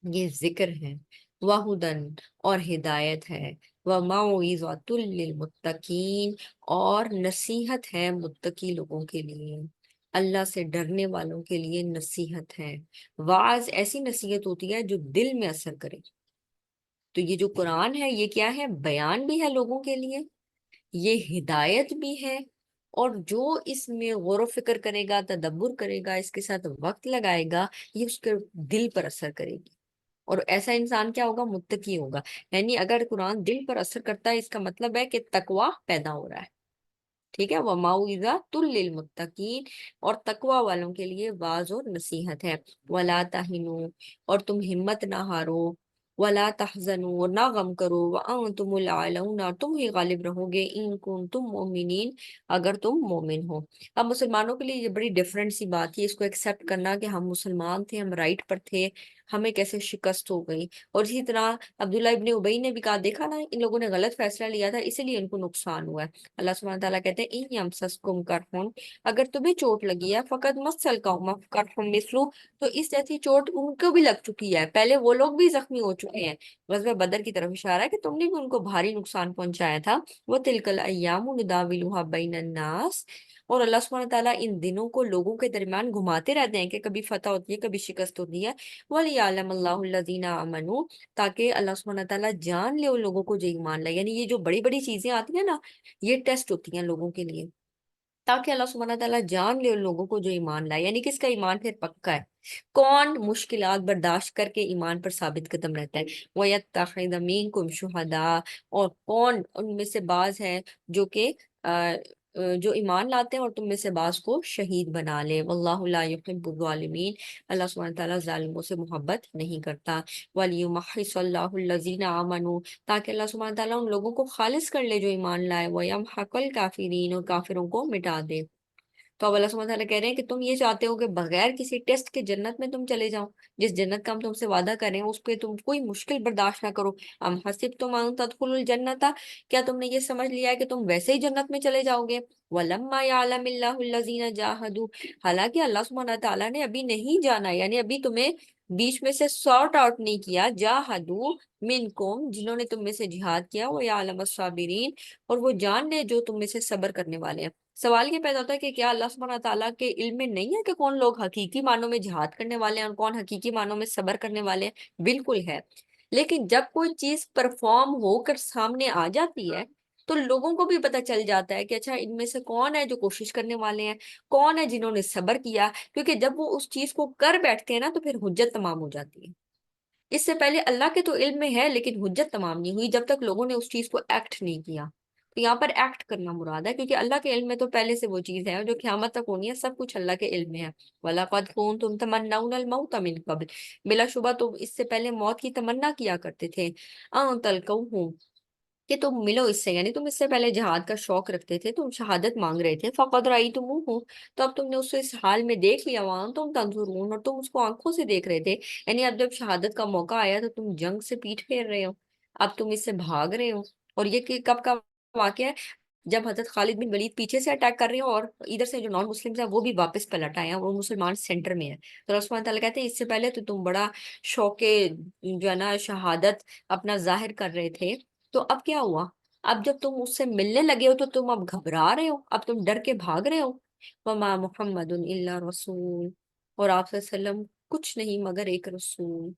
یہ ذکر ہے، وہدن اور ہدایت ہے، وموعظۃ للمتقین اور نصیحت ہے متقی لوگوں کے لیے، اللہ سے ڈرنے والوں کے لیے نصیحت ہے۔ واعظ ایسی نصیحت ہوتی ہے جو دل میں اثر کرے۔ تو یہ جو قرآن ہے یہ کیا ہے؟ بیان بھی ہے لوگوں کے لیے، یہ ہدایت بھی ہے، اور جو اس میں غور و فکر کرے گا، تدبر کرے گا، اس کے ساتھ وقت لگائے گا، یہ اس کے دل پر اثر کرے گی۔ اور ایسا انسان کیا ہوگا؟ متقی ہوگا۔ یعنی اگر قرآن دل پر اثر کرتا ہے، اس کا مطلب ہے کہ تقوی پیدا ہو رہا ہے۔ ٹھیک ہے، وَمَوْعِظَةٌ لِّلْمُتَّقِينَ، اور تقوی والوں کے لیے واعظ اور نصیحت ہے۔ وَلَا تَهِنُوا، اور تم ہمت نہ ہارو، وَلَا تَحْزَنُوا، اور نہ غم کرو، وَأَنْتُمُ الْأَعْلَوْنَ، اور تم ہی غالب رہو گے، إِن كُنتُم مُؤْمِنِينَ، اگر تم مومن ہو۔ اب مسلمانوں کے لیے یہ بڑی ڈفرینٹ سی بات ہے، اس کو ایکسیپٹ کرنا کہ ہم مسلمان تھے، ہم رائٹ پر تھے، ہمیں کیسے شکست ہو گئی۔ اور اسی طرح عبداللہ ابن ابی نے بھی کہا، دیکھا نا ان لوگوں نے غلط فیصلہ لیا تھا، اسی لیے ان کو نقصان ہوا ہے۔ اللہ سبحانہ تعالیٰ کہتے ہیں ان یمسسکم کرحن، اگر تمہیں چوٹ لگی ہے، فقط مسل قوم کرحن مثلو، تو اس جیسی چوٹ ان کو بھی لگ چکی ہے، پہلے وہ لوگ بھی زخمی ہو چکے ہیں۔ غزوہ بدر کی طرف اشارہ ہے کہ تم نے بھی ان کو بھاری نقصان پہنچایا تھا۔ وہ تلک الایام نداولها بین الناس، اور اللہ سبحانہ تعالیٰ ان دنوں کو لوگوں کے درمیان گھماتے رہتے ہیں کہ کبھی فتح ہوتی ہے، کبھی شکست ہوتی ہے۔ وَلِيَعْلَمَ اللَّهُ الَّذِينَ آمَنُوا، تاکہ اللہ سبحانہ تعالیٰ جان لے ان لوگوں کو جو ایمان لائے۔ یعنی یہ جو بڑی بڑی چیزیں آتی ہیں نا، یہ ٹیسٹ ہوتی ہیں لوگوں کے لیے، تاکہ اللہ سبحانہ تعالیٰ جان لے ان لوگوں کو جو ایمان لائے۔ یعنی کس کا ایمان پھر پکا ہے؟ کون مشکلات برداشت کر کے ایمان پر ثابت قدم رہتا ہے۔ وَيَتَّخِذَ مِنكُمْ شُهَدَاءَ، اور کون ان میں سے بعض ہے جو کہ جو ایمان لاتے ہیں اور تم میں سے بعض کو شہید بنا لے۔ واللہ لا يحب الظالمین، اللہ سبحانہ تعالیٰ ظالموں سے محبت نہیں کرتا۔ وَلِيُمَحِّصَ اللَّهُ الَّذِينَ آمَنُوا، تاکہ اللہ سبحانہ تعالیٰ ان لوگوں کو خالص کر لے جو ایمان لائے، وَيَمْحَقَ الْكَافِرِينَ، اور کافروں کو مٹا دے۔ تو اب اللہ سبحانہ تعالیٰ کہہ رہے ہیں کہ تم یہ چاہتے ہو کہ بغیر کسی ٹیسٹ کے جنت میں تم چلے جاؤ، جس جنت کا ہم تم سے وعدہ کریں اس پہ تم کوئی مشکل برداشت نہ کرو۔ ام حسبتم ان تدخلوا الجنت، کیا تم نے یہ سمجھ لیا ہے کہ تم ویسے ہی جنت میں چلے جاؤ گے؟ ولما يعلم الله الذين جاهدوا، حالانکہ اللہ سبحانہ تعالیٰ نے ابھی نہیں جانا، یعنی ابھی تمہیں بیچ میں سے سارٹ آؤٹ نہیں کیا، جاہدوا منکم، جنہوں نے تم میں سے جہاد کیا، وہ یعلم الصابرین، اور وہ جان لے جو تم میں سے صبر کرنے والے ہیں۔ سوال یہ پیدا ہوتا ہے کہ کیا اللہ سبحانہ تعالیٰ کے علم میں نہیں ہے کہ کون لوگ حقیقی معنوں میں جہاد کرنے والے ہیں اور کون حقیقی معنوں میں صبر کرنے والے ہیں؟ بالکل ہے، لیکن جب کوئی چیز پرفارم ہو کر سامنے آ جاتی ہے تو لوگوں کو بھی پتہ چل جاتا ہے کہ اچھا ان میں سے کون ہے جو کوشش کرنے والے ہیں، کون ہے جنہوں نے صبر کیا، کیونکہ جب وہ اس چیز کو کر بیٹھتے ہیں نا تو پھر حجت تمام ہو جاتی ہے۔ اس سے پہلے اللہ کے تو علم میں ہے لیکن حجت تمام نہیں ہوئی جب تک لوگوں نے اس چیز کو ایکٹ نہیں کیا۔ تو یہاں پر ایکٹ کرنا مراد ہے، کیونکہ اللہ کے علم میں تو پہلے سے وہ چیز ہے جو قیامت تک ہونی ہے، سب کچھ اللہ کے علم میں ہے۔ وَلَقَدْ كُنتُمْ تَمَنَّوْنَ الْمَوْتَ مِن قَبْلُ، بلا شبہ تم اس سے پہلے موت کی تمنا کیا کرتے تھے۔ أَن تَلْقَوْهُ، کہ تم ملو اس سے، یعنی تم اس سے پہلے جہاد کا شوق رکھتے تھے، تم شہادت مانگ رہے تھے۔ فَقَدْ رَأَيْتُمُوهُ، تو اب تم نے اسے اس حال میں دیکھ لیا، وَأَنْتُمْ تَنْظُرُونَ، اور تم اس کو آنکھوں سے دیکھ رہے تھے۔ یعنی اب جب شہادت کا موقع آیا تو تم جنگ سے پیٹھ پھیر رہے ہو، اب تم اس سے بھاگ رہے ہو۔ اور یہ کہ کب کا واقعہ ہے؟ جب حضرت خالد بن ولید پیچھے سے اٹیک کر رہے ہو اور ادھر سے جو نان مسلمز ہیں وہ بھی واپس پلٹ آئے ہیں، وہ مسلمان سینٹر میں ہیں۔ تو اللہ سبحانہ تعالیٰ کہتے ہیں اس سے پہلے تو تم بڑا شوق جو ہے نا شہادت اپنا ظاہر کر رہے تھے، تو اب کیا ہوا؟ اب جب تم اس سے ملنے لگے ہو تو تم اب گھبرا رہے ہو، اب تم ڈر کے بھاگ رہے ہو۔ وما محمد الا رسول، اور آپ صلی اللہ علیہ وسلم کچھ نہیں مگر ایک رسول،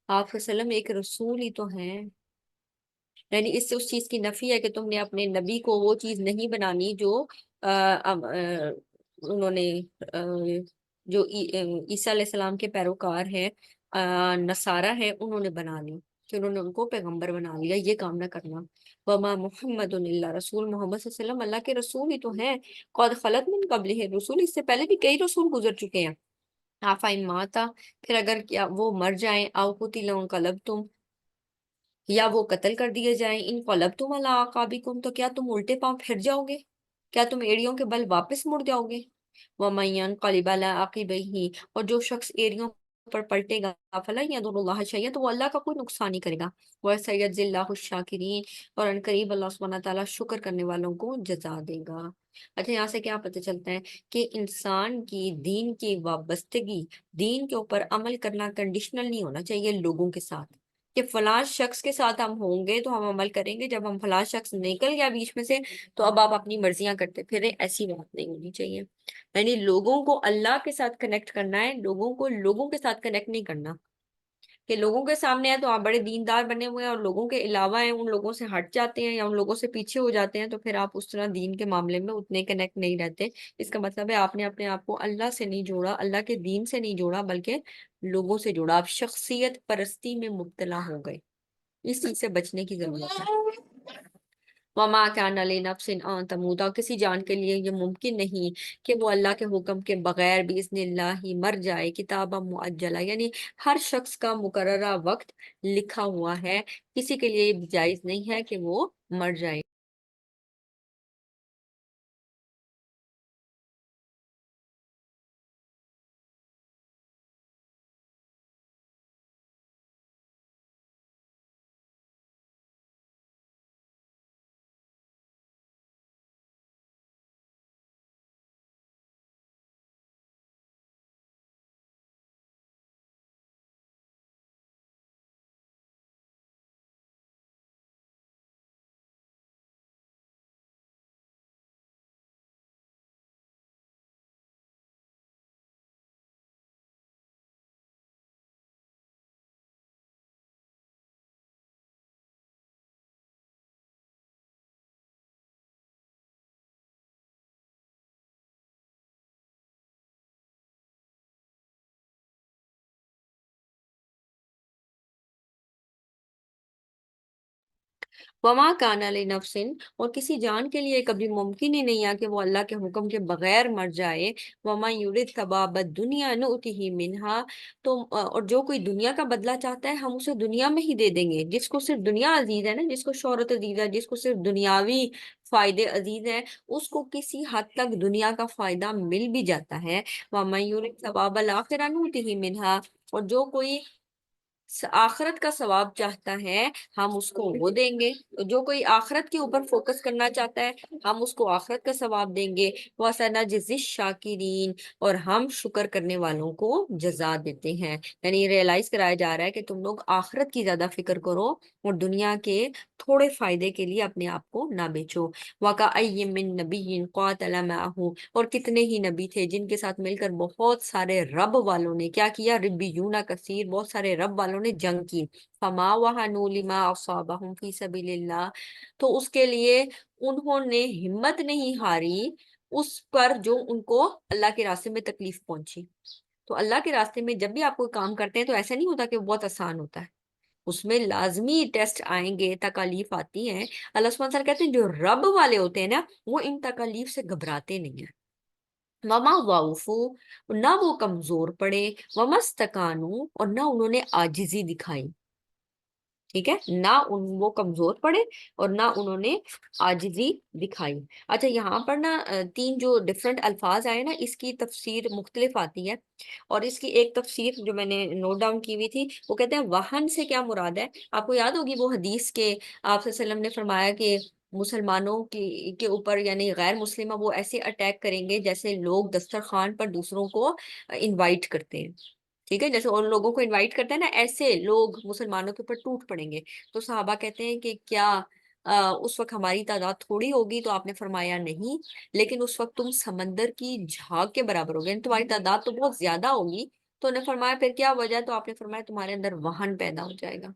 آپ صلی اللہ علیہ وسلم ایک رسول ہی تو ہیں۔ یعنی اس سے اس چیز کی نفی ہے کہ تم نے اپنے نبی کو وہ چیز نہیں بنانی جو انہوں نے جو عیسیٰ علیہ السلام کے پیروکار ہیں، نصارہ ہیں، انہوں نے بنا لی، کہ انہوں نے ان کو پیغمبر بنا لیا، یہ کام نہ کرنا۔ وما محمد الا رسول، محمد صلی اللہ علیہ وسلم اللہ کے رسول ہی تو ہیں۔ قد خلت من قبلہ الرسول، اس سے پہلے بھی کئی رسول گزر چکے ہیں۔ آفا ماتا، پھر اگر کیا وہ مر جائیں، او قتل انقلبتم، یا وہ قتل کر دیے جائیں، ان قلبتم علی اعقابکم، تو کیا تم الٹے پاؤں پھر جاؤ گے؟ کیا تم ایڑیوں کے بل واپس مڑ جاؤ گے؟ وَمَن يَنقَلِبْ عَلَىٰ عَقِبَيْهِ، اور جو شخص ایڑیوں پر پلٹے گا، فَلَن يَضُرَّ اللَّهَ شَيْئًا، تو وہ اللہ کا کوئی نقصان نہیں کرے گا، وَسَيَجْزِي اللَّهُ الشَّاكِرِينَ، اور ان قریب اللہ سبحانہ تعالیٰ شکر کرنے والوں کو جزا دے گا۔ اچھا، یہاں سے کیا پتہ چلتا ہے کہ انسان کی دین کی وابستگی، دین کے اوپر عمل کرنا کنڈیشنل نہیں ہونا چاہیے لوگوں کے ساتھ، کہ فلاں شخص کے ساتھ ہم ہوں گے تو ہم عمل کریں گے، جب ہم فلاں شخص نکل گیا بیچ میں سے تو اب آپ اپنی مرضیاں کرتے پھریں، ایسی بات نہیں ہونی چاہیے۔ یعنی لوگوں کو اللہ کے ساتھ کنیکٹ کرنا ہے، لوگوں کو لوگوں کے ساتھ کنیکٹ نہیں کرنا، کہ لوگوں کے سامنے ہیں تو آپ بڑے دیندار بنے ہوئے ہیں اور لوگوں کے علاوہ ہیں ان لوگوں سے ہٹ جاتے ہیں یا ان لوگوں سے پیچھے ہو جاتے ہیں، تو پھر آپ اس طرح دین کے معاملے میں اتنے کنیکٹ نہیں رہتے۔ اس کا مطلب ہے آپ نے اپنے آپ کو اللہ سے نہیں جوڑا، اللہ کے دین سے نہیں جوڑا، بلکہ لوگوں سے جوڑا، آپ شخصیت پرستی میں مبتلا ہو گئے۔ اس چیز سے بچنے کی ضرورت ہے۔ وما كان لنفس ان تموت، اور کسی جان کے لیے یہ ممکن نہیں کہ وہ اللہ کے حکم کے بغیر باذن اللہ ہی مر جائے، کتابا مؤجلہ، یعنی ہر شخص کا مقررہ وقت لکھا ہوا ہے، کسی کے لیے یہ جائز نہیں ہے کہ وہ مر جائے۔ وما کان لنفس، اور کسی جان کے لیے کبھی ممکن ہی نہیں ہے کہ وہ اللہ کے حکم کے بغیر مر جائے۔ وما یرید ثواب الدنیا نؤتہ منہا، تو اور جو کوئی دنیا کا بدلہ چاہتا ہے ہم اسے دنیا میں ہی دے دیں گے۔ جس کو صرف دنیا عزیز ہے نا، جس کو شہرت عزیز ہے، جس کو صرف دنیاوی فائدے عزیز ہیں، اس کو کسی حد تک دنیا کا فائدہ مل بھی جاتا ہے۔ وما یرید ثواب الآخرہ نؤتہ منہا، اور جو کوئی آخرت کا ثواب چاہتا ہے ہم اس کو وہ دیں گے۔ جو کوئی آخرت کے اوپر فوکس کرنا چاہتا ہے ہم اس کو آخرت کا ثواب دیں گے۔ وَسَنَجْزِي الشَّاكِرِينَ، اور ہم شکر کرنے والوں کو جزا دیتے ہیں۔ یعنی ریئلائز کرایا جا رہا ہے کہ تم لوگ آخرت کی زیادہ فکر کرو اور دنیا کے تھوڑے فائدے کے لیے اپنے آپ کو نہ بیچو۔ وَكَأَيٍّ مِّن نَبِيٍّ قَاتَلَ مَعَهُ، اور کتنے ہی نبی تھے جن کے ساتھ مل کر بہت سارے رب والوں نے کیا کیا، ربیون کثیر، بہت سارے رب والوں نے جنگ کی۔ فما وهنوا لما اصابهم في سبيل اللہ، تو اس کے لیے انہوں نے ہمت نہیں ہاری اس پر جو ان کو اللہ کے راستے میں تکلیف پہنچی۔ تو اللہ کے راستے میں جب بھی آپ کوئی کام کرتے ہیں تو ایسا نہیں ہوتا کہ وہ بہت آسان ہوتا ہے، اس میں لازمی ٹیسٹ آئیں گے، تکالیف آتی ہیں۔ اللہ سبحانہ وتعالیٰ کہتے ہیں جو رب والے ہوتے ہیں نا وہ ان تکالیف سے گھبراتے نہیں ہیں۔ وما ضعفو، نہ وہ کمزور پڑے، ومستکانو، اور نہ انہوں نے عاجزی دکھائی۔ ٹھیک ہے، نہ وہ کمزور پڑے اور نہ انہوں نے عاجزی دکھائی۔ اچھا، یہاں پر نا تین جو ڈفرنٹ الفاظ آئے نا اس کی تفسیر مختلف آتی ہے، اور اس کی ایک تفسیر جو میں نے نوٹ ڈاؤن کی ہوئی تھی وہ کہتے ہیں وہن سے کیا مراد ہے۔ آپ کو یاد ہوگی وہ حدیث کے آپ صلی اللہ علیہ وسلم نے فرمایا کہ مسلمانوں کے اوپر یعنی غیر مسلمہ وہ ایسے اٹیک کریں گے جیسے لوگ دسترخوان پر دوسروں کو انوائٹ کرتے ہیں۔ ٹھیک ہے، جیسے ان لوگوں کو انوائٹ کرتے ہیں نا ایسے لوگ مسلمانوں کے اوپر ٹوٹ پڑیں گے۔ تو صحابہ کہتے ہیں کہ کیا اس وقت ہماری تعداد تھوڑی ہوگی؟ تو آپ نے فرمایا نہیں، لیکن اس وقت تم سمندر کی جھاگ کے برابر ہوگے، یعنی تمہاری تعداد تو بہت زیادہ ہوگی۔ تو انہوں نے فرمایا پھر کیا وجہ؟ تو آپ نے فرمایا تمہارے اندر وہن پیدا ہو جائے گا۔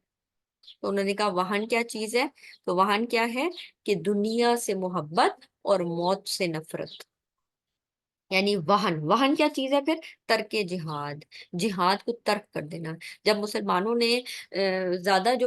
تو انہوں نے کہا وہن کیا چیز ہے؟ تو وہن کیا ہے کہ دنیا سے محبت اور موت سے نفرت۔ یعنی وہن کیا چیز ہے پھر؟ ترک جہاد، جہاد کو ترک کر دینا۔ جب مسلمانوں نے زیادہ جو